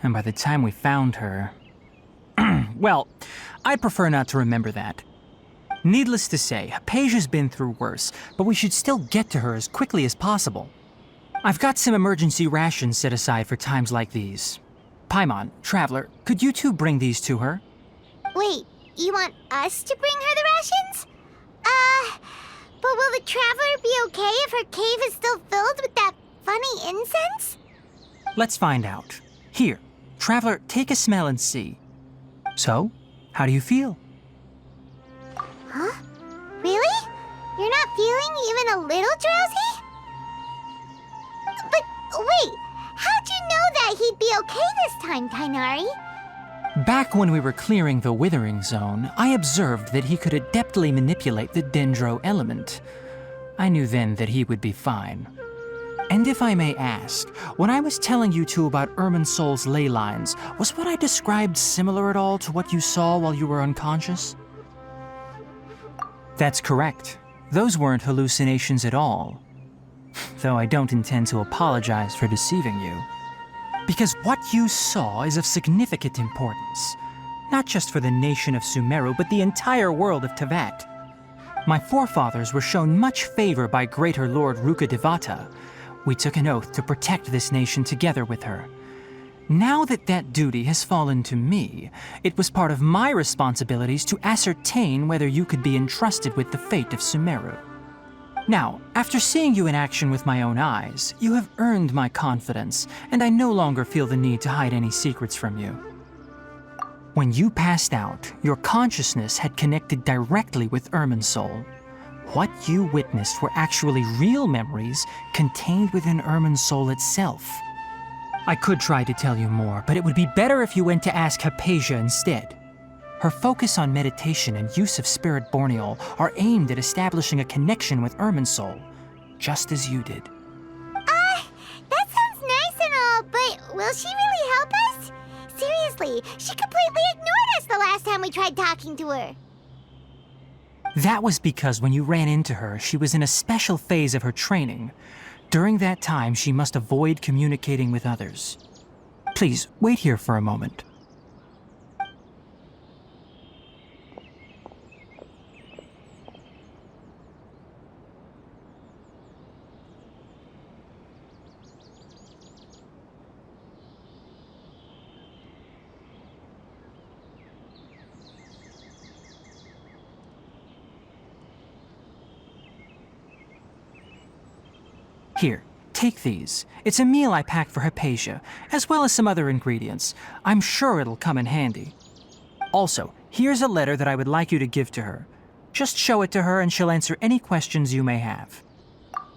and by the time we found her... Well, I'd prefer not to remember that. Needless to say, Hypatia's been through worse, but we should still get to her as quickly as possible. I've got some emergency rations set aside for times like these. Paimon, Traveler, could you two bring these to her? Wait, you want us to bring her the rations? But will the Traveler be okay if her cave is still filled with that funny incense? Let's find out. Here, Traveler, take a smell and see. So, how do you feel? Huh? Really? You're not feeling even a little drowsy? But wait, how'd you know that he'd be okay this time, Tainari? Back when we were clearing the Withering Zone, I observed that he could adeptly manipulate the Dendro element. I knew then that he would be fine. And if I may ask, when I was telling you two about Irminsul's ley lines, was what I described similar at all to what you saw while you were unconscious? That's correct. Those weren't hallucinations at all. Though I don't intend to apologize for deceiving you. Because what you saw is of significant importance, not just for the nation of Sumeru, but the entire world of Teyvat. My forefathers were shown much favor by Greater Lord Rukkhadevata. We took an oath to protect this nation together with her. Now that that duty has fallen to me, it was part of my responsibilities to ascertain whether you could be entrusted with the fate of Sumeru. Now, after seeing you in action with my own eyes, you have earned my confidence, and I no longer feel the need to hide any secrets from you. When you passed out, your consciousness had connected directly with Irminsul. What you witnessed were actually real memories contained within Irminsul itself. I could try to tell you more, but it would be better if you went to ask Hypatia instead. Her focus on meditation and use of Spirit Borneol are aimed at establishing a connection with Irminsul, just as you did. That sounds nice and all, but will she really help us? Seriously, she completely ignored us the last time we tried talking to her. That was because when you ran into her, she was in a special phase of her training. During that time, she must avoid communicating with others. Please, wait here for a moment. Here, take these. It's a meal I packed for Hypatia, as well as some other ingredients. I'm sure it'll come in handy. Also, here's a letter that I would like you to give to her. Just show it to her and she'll answer any questions you may have.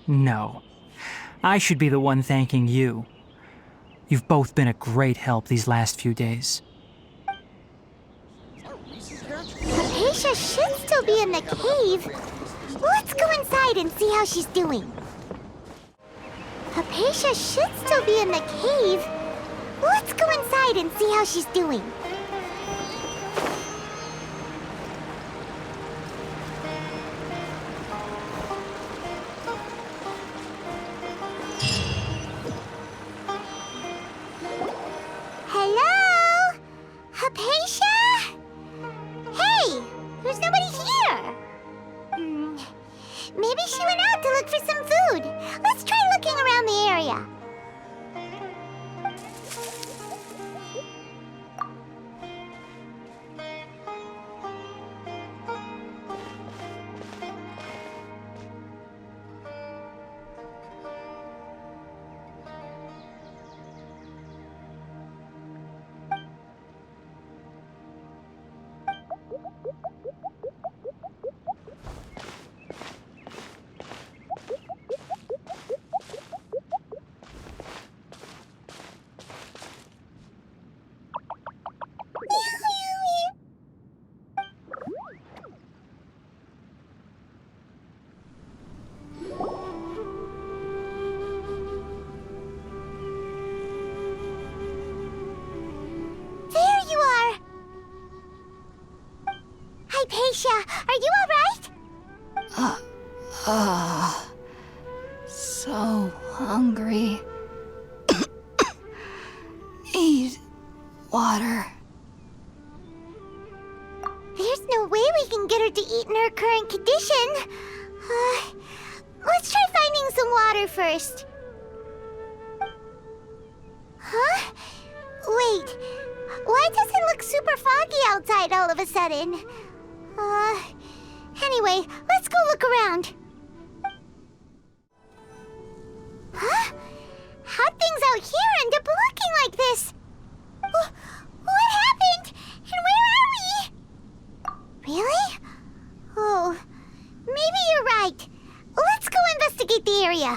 No, I should be the one thanking you. You've both been a great help these last few days. Hypatia should still be in the cave. Let's go inside and see how she's doing. Hypatia should still be in the cave. Let's go inside and see how she's doing. Hello? Hypatia? Hey, there's nobody here. Maybe she went out to look for some food. Let's try looking around the area. Hypatia, are you alright? So hungry. Need water. There's no way we can get her to eat in her current condition. Let's try finding some water first. Huh? Wait, why does it look super foggy outside all of a sudden? Anyway, let's go look around. Huh? How'd things out here end up looking like this? What happened? And where are we? Really? Oh, maybe you're right. Let's go investigate the area.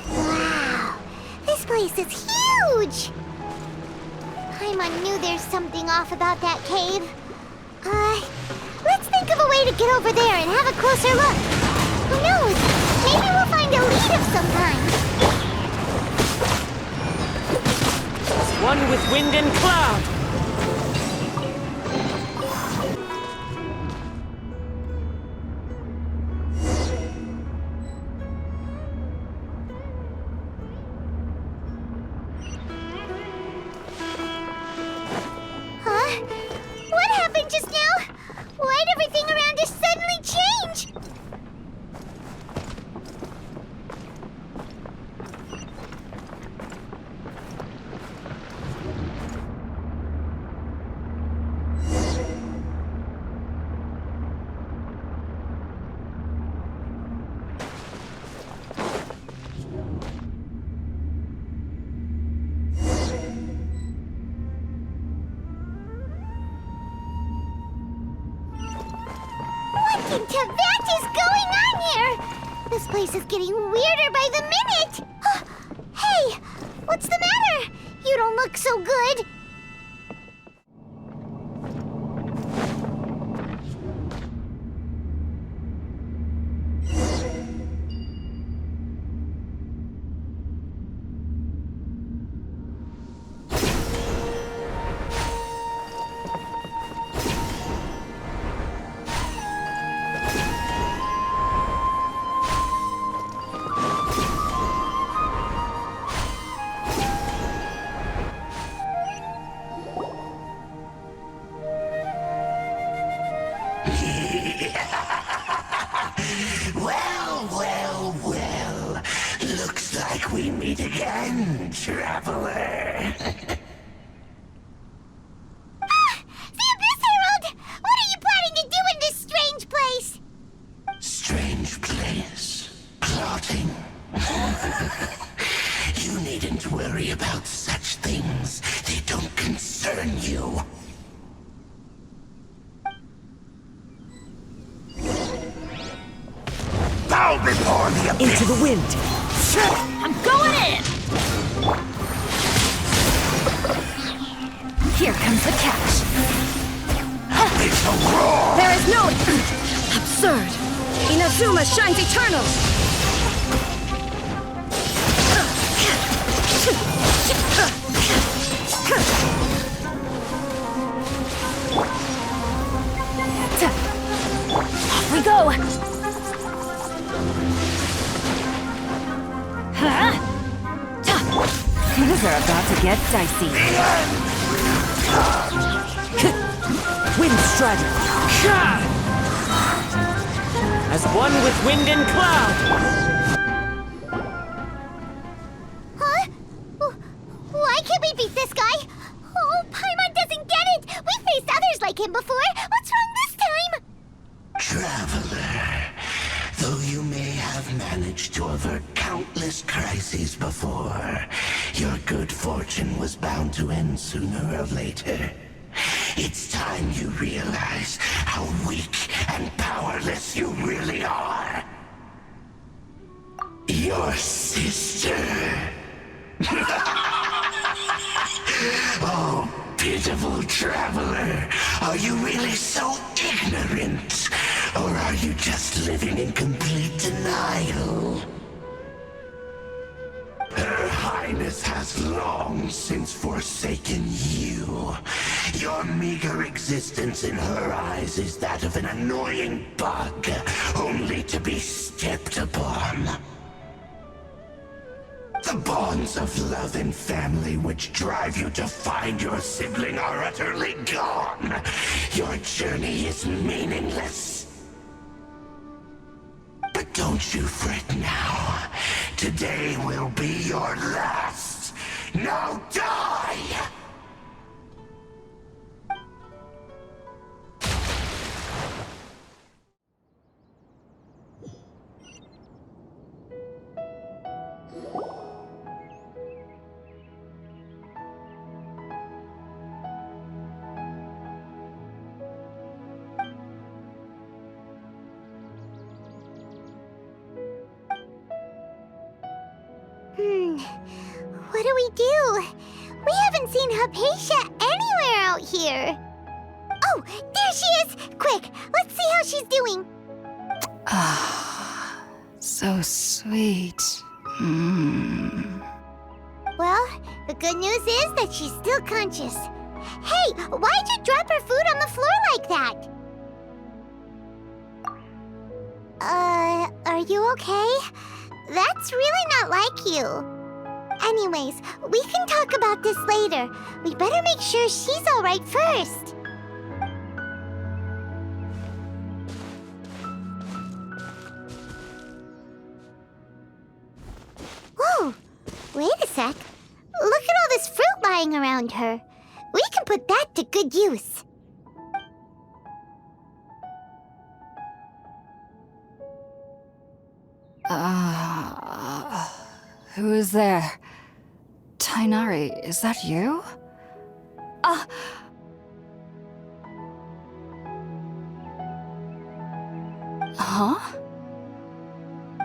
Wow, this place is huge! Paimon knew there's something off about that cave. Let's think of a way to get over there and have a closer look. Who knows? Maybe we'll find a lead of some kind. One with wind and cloud! Huh? What happened just now? Why'd everything around us suddenly change? What into that is going on here? This place is getting weirder by the minute. Hey, what's the matter? You don't look so good. Well. Looks like we meet again, traveler. The Abyss Herald! What are you planning to do in this strange place? Strange place. Plotting. You needn't worry about such things. They don't concern you. Bow before the abyss! Into the wind! I'm going in! Here comes the catch. It's a roar! There is no... Absurd! Inazuma shines eternal! Off we go! Things are about to get dicey. Wind Strider! As one with wind and cloud! Huh? Why can't we beat this guy? Oh, Paimon doesn't get it! We faced others like him before! What's wrong this time? Traveler, though you may have managed to avert countless crises before, your good fortune was bound to end sooner or later. It's time you realize how weak and powerless you really are. Your sister. Oh, pitiful traveler. Are you really so ignorant? Or are you just living in complete denial? Her Highness has long since forsaken you. Your meager existence in her eyes is that of an annoying bug, only to be stepped upon. The bonds of love and family which drive you to find your sibling are utterly gone. Your journey is meaningless. But don't you fret now. Today will be your last. Now die! What do we do? We haven't seen Hypatia anywhere out here. Oh, there she is! Quick, let's see how she's doing. Ah, so sweet. Well, the good news is that she's still conscious. Hey, why'd you drop her food on the floor like that? Are you okay? That's really not like you. Anyways, we can talk about this later. We better make sure she's alright first. Whoa! Wait a sec. Look at all this fruit lying around her. We can put that to good use. Who is there? Tainari, is that you? Huh?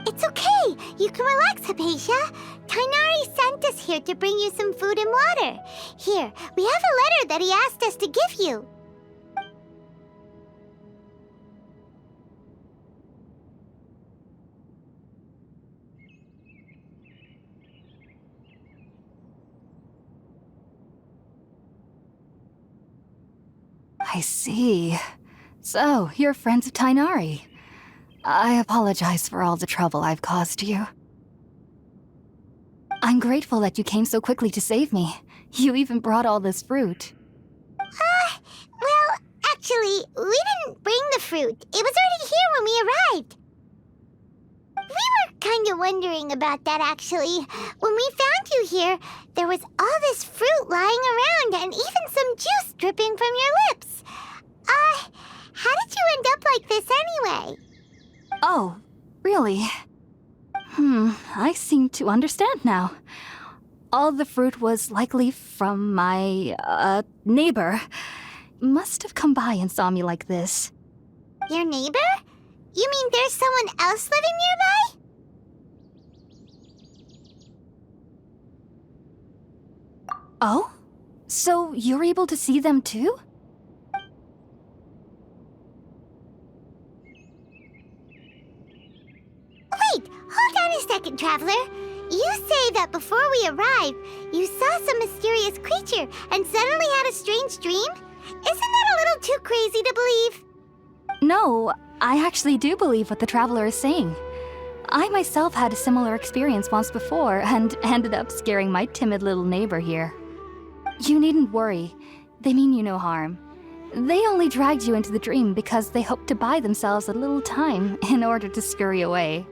It's okay. You can relax, Hypatia. Tainari sent us here to bring you some food and water. Here, we have a letter that he asked us to give you. I see. So, you're friends of Tainari. I apologize for all the trouble I've caused you. I'm grateful that you came so quickly to save me. You even brought all this fruit. Well, actually, we didn't bring the fruit. It was already here when we arrived. We were kind of wondering about that, actually. When we found you here, there was all this fruit lying around and even some juice dripping from your lips. How did you end up like this anyway? Oh, really? I seem to understand now. All the fruit was likely from my, neighbor. Must have come by and saw me like this. Your neighbor? You mean there's someone else living nearby? Oh? So you're able to see them too? Wait, hold on a second, Traveler. You say that before we arrived, you saw some mysterious creature and suddenly had a strange dream? Isn't that a little too crazy to believe? No, I actually do believe what the Traveler is saying. I myself had a similar experience once before and ended up scaring my timid little neighbor here. You needn't worry. They mean you no harm. They only dragged you into the dream because they hoped to buy themselves a little time in order to scurry away.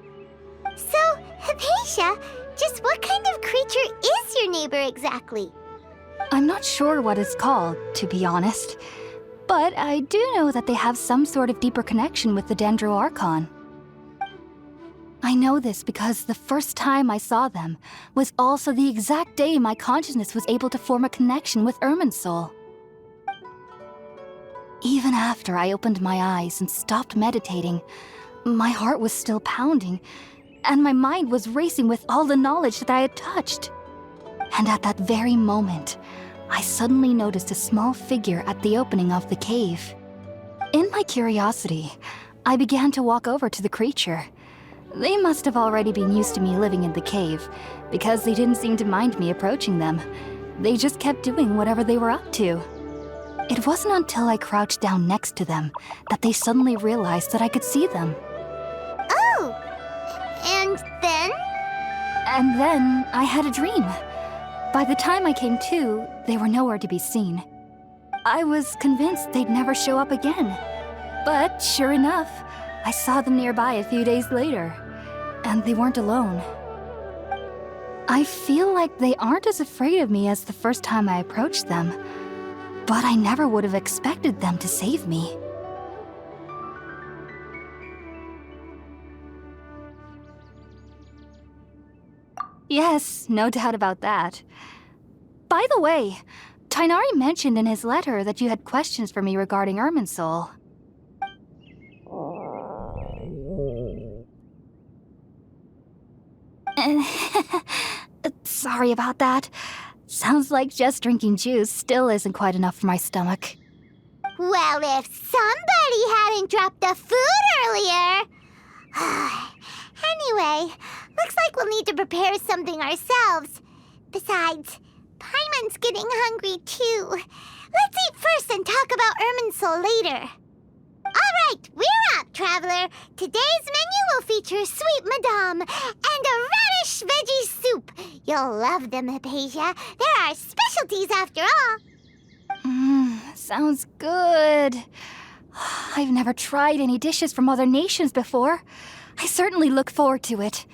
So, Hypatia, just what kind of creature is your neighbor exactly? I'm not sure what it's called, to be honest. But I do know that they have some sort of deeper connection with the Dendro Archon. I know this because the first time I saw them was also the exact day my consciousness was able to form a connection with Irminsul. Even after I opened my eyes and stopped meditating, my heart was still pounding, and my mind was racing with all the knowledge that I had touched. And at that very moment, I suddenly noticed a small figure at the opening of the cave. In my curiosity, I began to walk over to the creature. They must have already been used to me living in the cave, because they didn't seem to mind me approaching them. They just kept doing whatever they were up to. It wasn't until I crouched down next to them that they suddenly realized that I could see them. Oh! And then? And then I had a dream. By the time I came to, they were nowhere to be seen. I was convinced they'd never show up again. But sure enough, I saw them nearby a few days later, and they weren't alone. I feel like they aren't as afraid of me as the first time I approached them, but I never would have expected them to save me. Yes, no doubt about that. By the way, Tighnari mentioned in his letter that you had questions for me regarding Irminsul. Sorry about that. Sounds like just drinking juice still isn't quite enough for my stomach. Well, if somebody hadn't dropped the food earlier... Anyway, looks like we'll need to prepare something ourselves. Besides, Paimon's getting hungry too. Let's eat first and talk about Irminsul later. All right, we're up, Traveler. Today's menu will feature sweet madame and a radish veggie soup. You'll love them, Hypatia. They're our specialties after all. Sounds good. I've never tried any dishes from other nations before. I certainly look forward to it.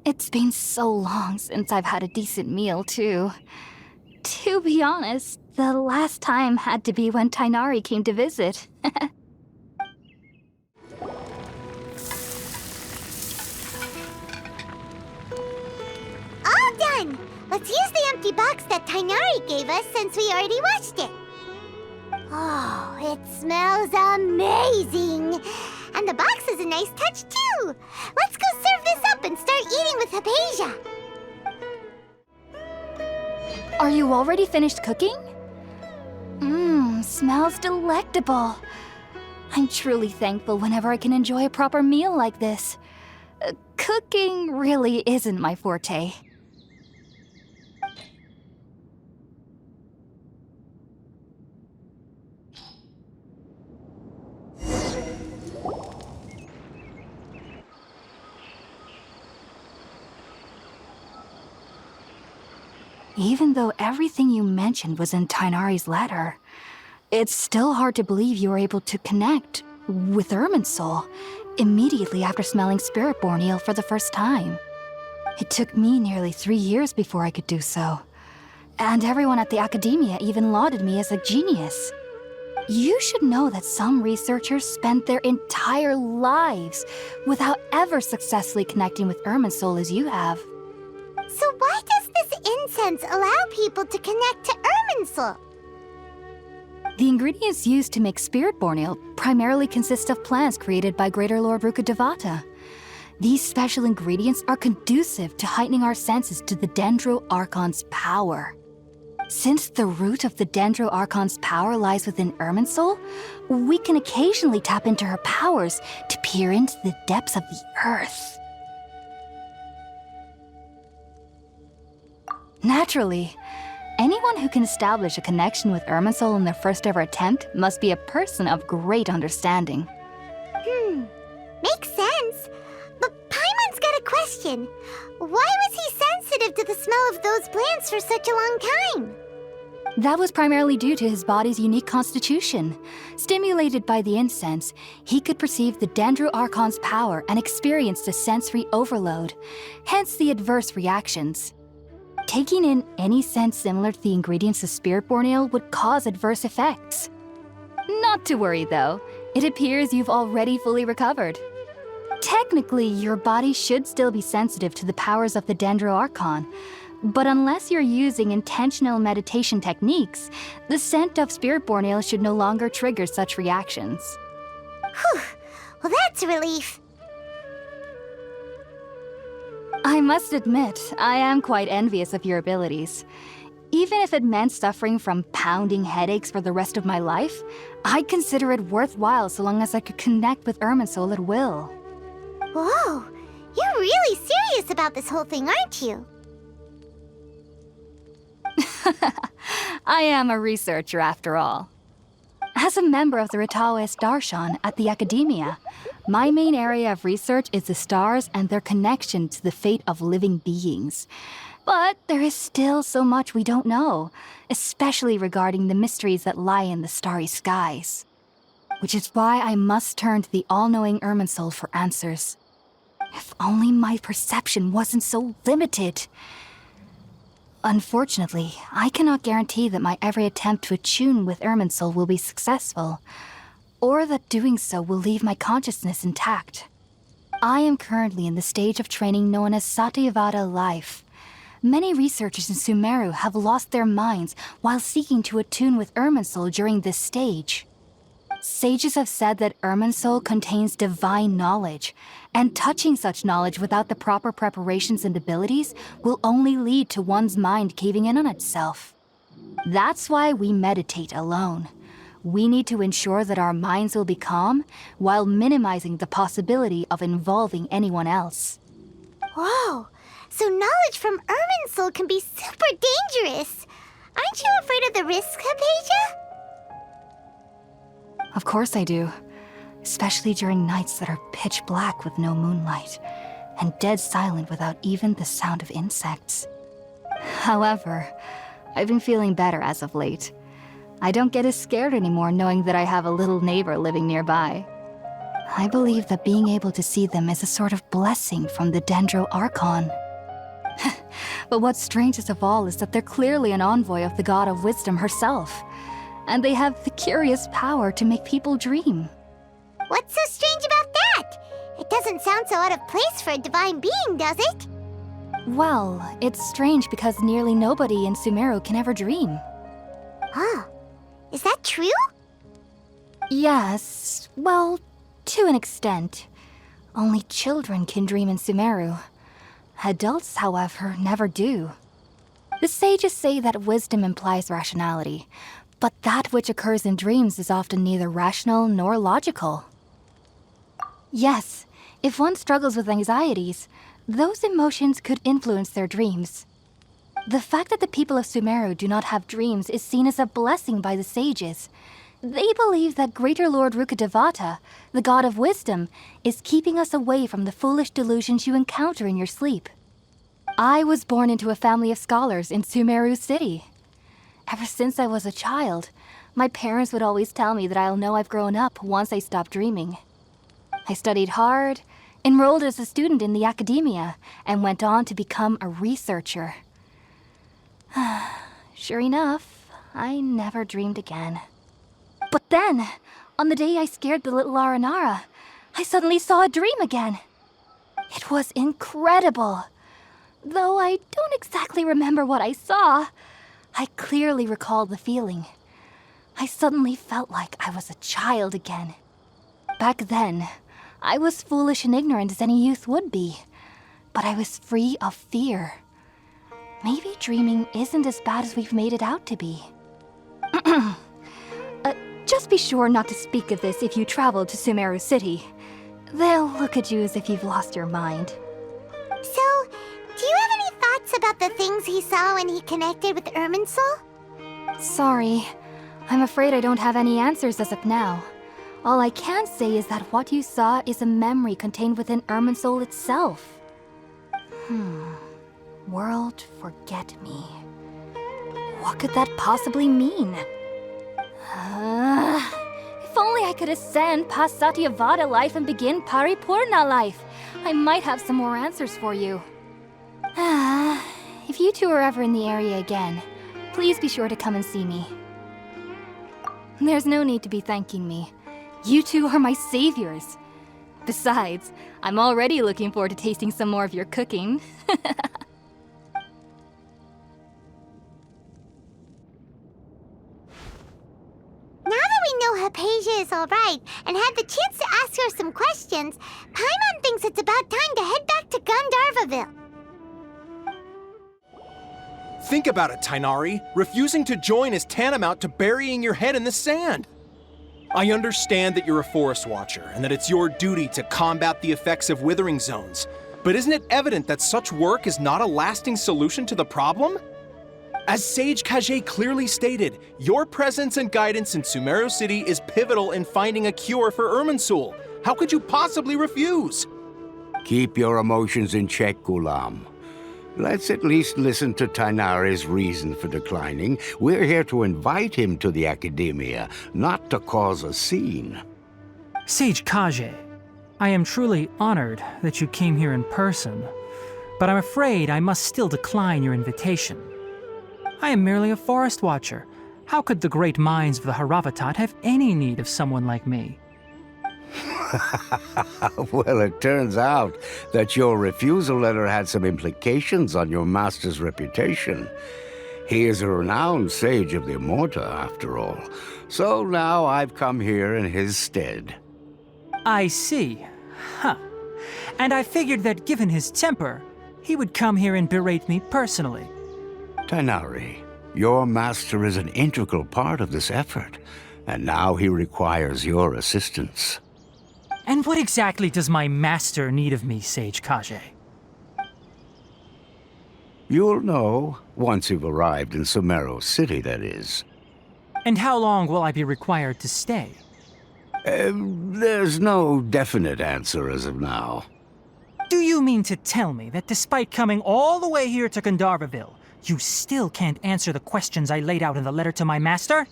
It's been so long since I've had a decent meal, too. To be honest, the last time had to be when Tighnari came to visit. All done! Let's use the empty box that Tighnari gave us since we already washed it. Oh, it smells amazing! And the box is a nice touch, too! Let's go serve this up and start eating with Hypatia! Are you already finished cooking? Smells delectable. I'm truly thankful whenever I can enjoy a proper meal like this. Cooking really isn't my forte. Even though everything you mentioned was in Tighnari's letter, it's still hard to believe you were able to connect with Irminsul, immediately after smelling spirit-born eel for the first time. It took me nearly 3 years before I could do so. And everyone at the academia even lauded me as a genius. You should know that some researchers spent their entire lives without ever successfully connecting with Irminsul as you have. So why does this incense allow people to connect to Irminsul? The ingredients used to make spirit-born ale primarily consist of plants created by Greater Lord Rukkhadevata. These special ingredients are conducive to heightening our senses to the Dendro Archon's power. Since the root of the Dendro Archon's power lies within Irminsul, we can occasionally tap into her powers to peer into the depths of the earth. Naturally, anyone who can establish a connection with Irminsul in their first ever attempt must be a person of great understanding. Makes sense. But Paimon's got a question. Why was he sensitive to the smell of those plants for such a long time? That was primarily due to his body's unique constitution. Stimulated by the incense, he could perceive the Dendro Archon's power and experienced a sensory overload, hence the adverse reactions. Taking in any scent similar to the ingredients of spirit-born ale would cause adverse effects. Not to worry though, it appears you've already fully recovered. Technically, your body should still be sensitive to the powers of the Dendro Archon, but unless you're using intentional meditation techniques, the scent of spirit-born ale should no longer trigger such reactions. Whew. Well, that's a relief. I must admit, I am quite envious of your abilities. Even if it meant suffering from pounding headaches for the rest of my life, I'd consider it worthwhile so long as I could connect with Irminsul at will. Whoa, you're really serious about this whole thing, aren't you? I am a researcher after all. As a member of the Ritaoist Archon at the Academia, my main area of research is the stars and their connection to the fate of living beings. But there is still so much we don't know, especially regarding the mysteries that lie in the starry skies. Which is why I must turn to the all-knowing Irminsul for answers. If only my perception wasn't so limited. Unfortunately, I cannot guarantee that my every attempt to attune with Irminsul will be successful, or that doing so will leave my consciousness intact. I am currently in the stage of training known as Satyavada life. Many researchers in Sumeru have lost their minds while seeking to attune with Irminsul during this stage. Sages have said that Irminsul contains divine knowledge, and touching such knowledge without the proper preparations and abilities will only lead to one's mind caving in on itself. That's why we meditate alone. We need to ensure that our minds will be calm while minimizing the possibility of involving anyone else. Whoa, so knowledge from Irminsul can be super dangerous. Aren't you afraid of the risks, Hypatia? Of course I do. Especially during nights that are pitch black with no moonlight, and dead silent without even the sound of insects. However, I've been feeling better as of late. I don't get as scared anymore knowing that I have a little neighbor living nearby. I believe that being able to see them is a sort of blessing from the Dendro Archon. But what's strangest of all is that they're clearly an envoy of the God of Wisdom herself, and they have the curious power to make people dream. What's so strange about that? It doesn't sound so out of place for a divine being, does it? Well, it's strange because nearly nobody in Sumeru can ever dream. Huh. Is that true? Yes, well, to an extent. Only children can dream in Sumeru. Adults, however, never do. The sages say that wisdom implies rationality, but that which occurs in dreams is often neither rational nor logical. Yes, if one struggles with anxieties, those emotions could influence their dreams. The fact that the people of Sumeru do not have dreams is seen as a blessing by the sages. They believe that Greater Lord Rukkhadevata, the God of Wisdom, is keeping us away from the foolish delusions you encounter in your sleep. I was born into a family of scholars in Sumeru City. Ever since I was a child, My parents would always tell me that I'll know I've grown up once I stop dreaming. I studied hard, enrolled as a student in the academia, and went on to become a researcher. Sure enough, I never dreamed again. But then, on the day I scared the little Aranara, I suddenly saw a dream again. It was incredible. Though I don't exactly remember what I saw, I clearly recall the feeling. I suddenly felt like I was a child again. Back then, I was foolish and ignorant as any youth would be, but I was free of fear. Maybe dreaming isn't as bad as we've made it out to be. Just be sure not to speak of this if you travel to Sumeru City. They'll look at you as if you've lost your mind. So, do you have any thoughts about the things he saw when he connected with Irminsul? Sorry. I'm afraid I don't have any answers as of now. All I can say is that what you saw is a memory contained within Irminsul itself. World forget me. What could that possibly mean? If only I could ascend past Satyavada life and begin Paripurna life. I might have some more answers for you. If you two are ever in the area again, please be sure to come and see me. There's no need to be thanking me. You two are my saviors. Besides, I'm already looking forward to tasting some more of your cooking. Now that we know Hypatia is alright and had the chance to ask her some questions, Paimon thinks it's about time to head back to Gandharvaville. Think about it, Tainari. Refusing to join is tantamount to burying your head in the sand. I understand that you're a forest watcher and that it's your duty to combat the effects of withering zones, but isn't it evident that such work is not a lasting solution to the problem? As Sage Kage clearly stated, your presence and guidance in Sumeru City is pivotal in finding a cure for Irminsul. How could you possibly refuse? Keep your emotions in check, Gulam. Let's at least listen to Tainari's reason for declining. We're here to invite him to the Academia, not to cause a scene. Sage Kage, I am truly honored that you came here in person, but I'm afraid I must still decline your invitation. I am merely a forest watcher. How could the great minds of the Haravatat have any need of someone like me? Well, it turns out that your refusal letter had some implications on your master's reputation. He is a renowned sage of the Immorta, after all. So now I've come here in his stead. I see. Huh. And I figured that given his temper, he would come here and berate me personally. Tainari, your master is an integral part of this effort, and now he requires your assistance. And what exactly does my master need of me, Sage Kage? You'll know once you've arrived in Sumeru City, that is. And how long will I be required to stay? There's no definite answer as of now. Do you mean to tell me that despite coming all the way here to Gandharvaville, you still can't answer the questions I laid out in the letter to my master?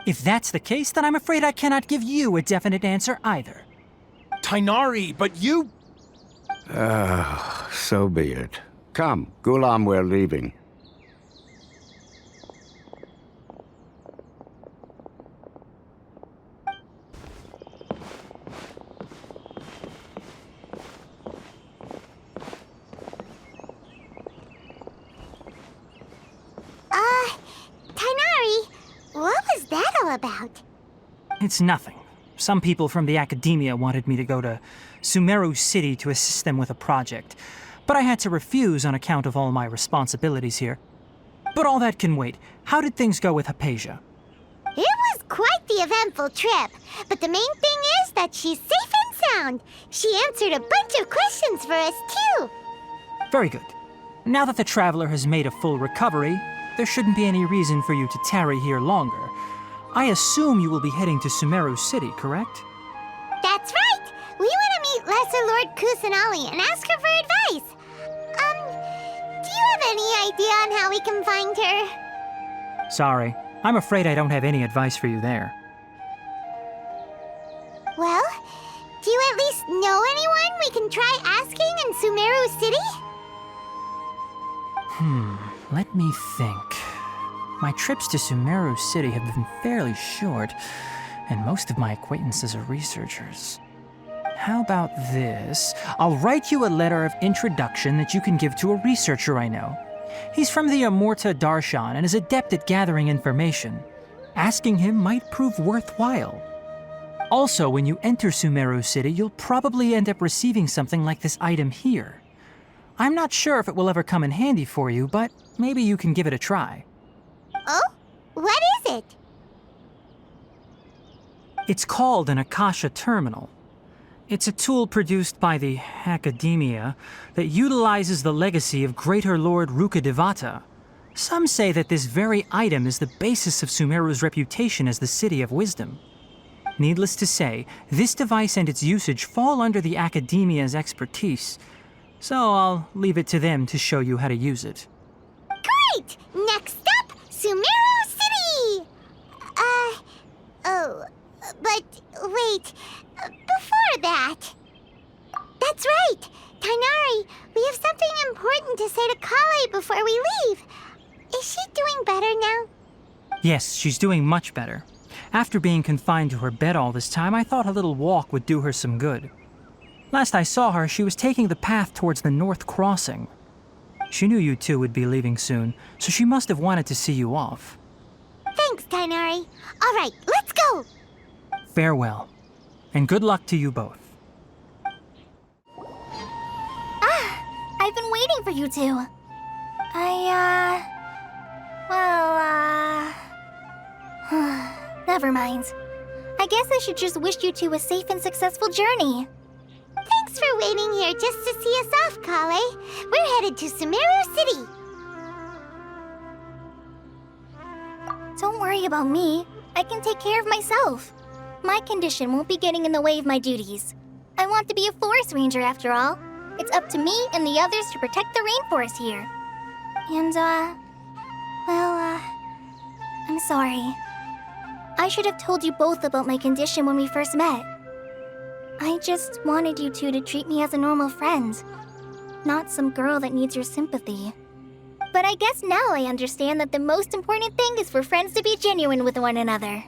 If that's the case, then I'm afraid I cannot give you a definite answer either. Tainari, but you... So be it. Come, Gulam, we're leaving. Tainari, what was that all about? It's nothing. Some people from the Academia wanted me to go to Sumeru City to assist them with a project, but I had to refuse on account of all my responsibilities here. But all that can wait. How did things go with Hypatia? It was quite the eventful trip, but the main thing is that she's safe and sound. She answered a bunch of questions for us, too. Very good. Now that the traveler has made a full recovery, there shouldn't be any reason for you to tarry here longer. I assume you will be heading to Sumeru City, correct? That's right! We want to meet Lesser Lord Kusanali and ask her for advice. Do you have any idea on how we can find her? Sorry, I'm afraid I don't have any advice for you there. Well, do you at least know anyone we can try asking in Sumeru City? Let me think. My trips to Sumeru City have been fairly short, and most of my acquaintances are researchers. How about this? I'll write you a letter of introduction that you can give to a researcher I know. He's from the Amurta Darshan and is adept at gathering information. Asking him might prove worthwhile. Also, when you enter Sumeru City, you'll probably end up receiving something like this item here. I'm not sure if it will ever come in handy for you, but maybe you can give it a try. Oh? What is it? It's called an Akasha Terminal. It's a tool produced by the Academia that utilizes the legacy of Greater Lord Rukkhadevata. Some say that this very item is the basis of Sumeru's reputation as the City of Wisdom. Needless to say, this device and its usage fall under the Academia's expertise, so I'll leave it to them to show you how to use it. Great! Next up, Sumeru City! But wait, before that... That's right! Tainari, we have something important to say to Kale before we leave. Is she doing better now? Yes, she's doing much better. After being confined to her bed all this time, I thought a little walk would do her some good. Last I saw her, she was taking the path towards the North Crossing. She knew you two would be leaving soon, so she must have wanted to see you off. Thanks, Tainari. All right, let's go! Farewell, and good luck to you both. I've been waiting for you two. Never mind. I guess I should just wish you two a safe and successful journey. Thanks for waiting here just to see us off, Kale. We're headed to Sumeru City. Don't worry about me. I can take care of myself. My condition won't be getting in the way of my duties. I want to be a forest ranger after all. It's up to me and the others to protect the rainforest here. And, I'm sorry. I should have told you both about my condition when we first met. I just wanted you two to treat me as a normal friend, not some girl that needs your sympathy. But I guess now I understand that the most important thing is for friends to be genuine with one another.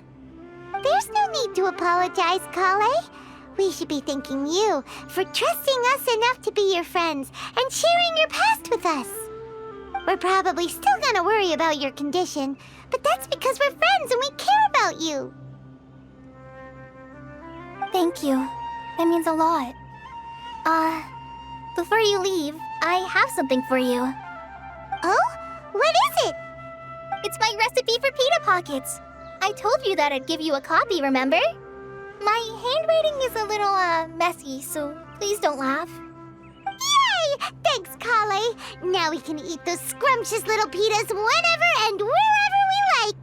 There's no need to apologize, Kale. We should be thanking you for trusting us enough to be your friends and sharing your past with us. We're probably still gonna worry about your condition, but that's because we're friends and we care about you. Thank you. That means a lot. Before you leave, I have something for you. Oh? What is it? It's my recipe for pita pockets. I told you that I'd give you a copy, remember? My handwriting is a little, messy, so please don't laugh. Yay! Thanks, Kale. Now we can eat those scrumptious little pitas whenever and wherever we like.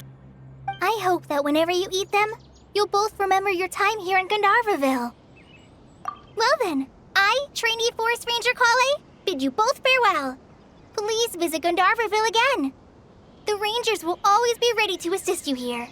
I hope that whenever you eat them, you'll both remember your time here in Gandharvaville. Well then, I, trainee Forest Ranger Kale, bid you both farewell. Please visit Gandharvaville again. The Rangers will always be ready to assist you here.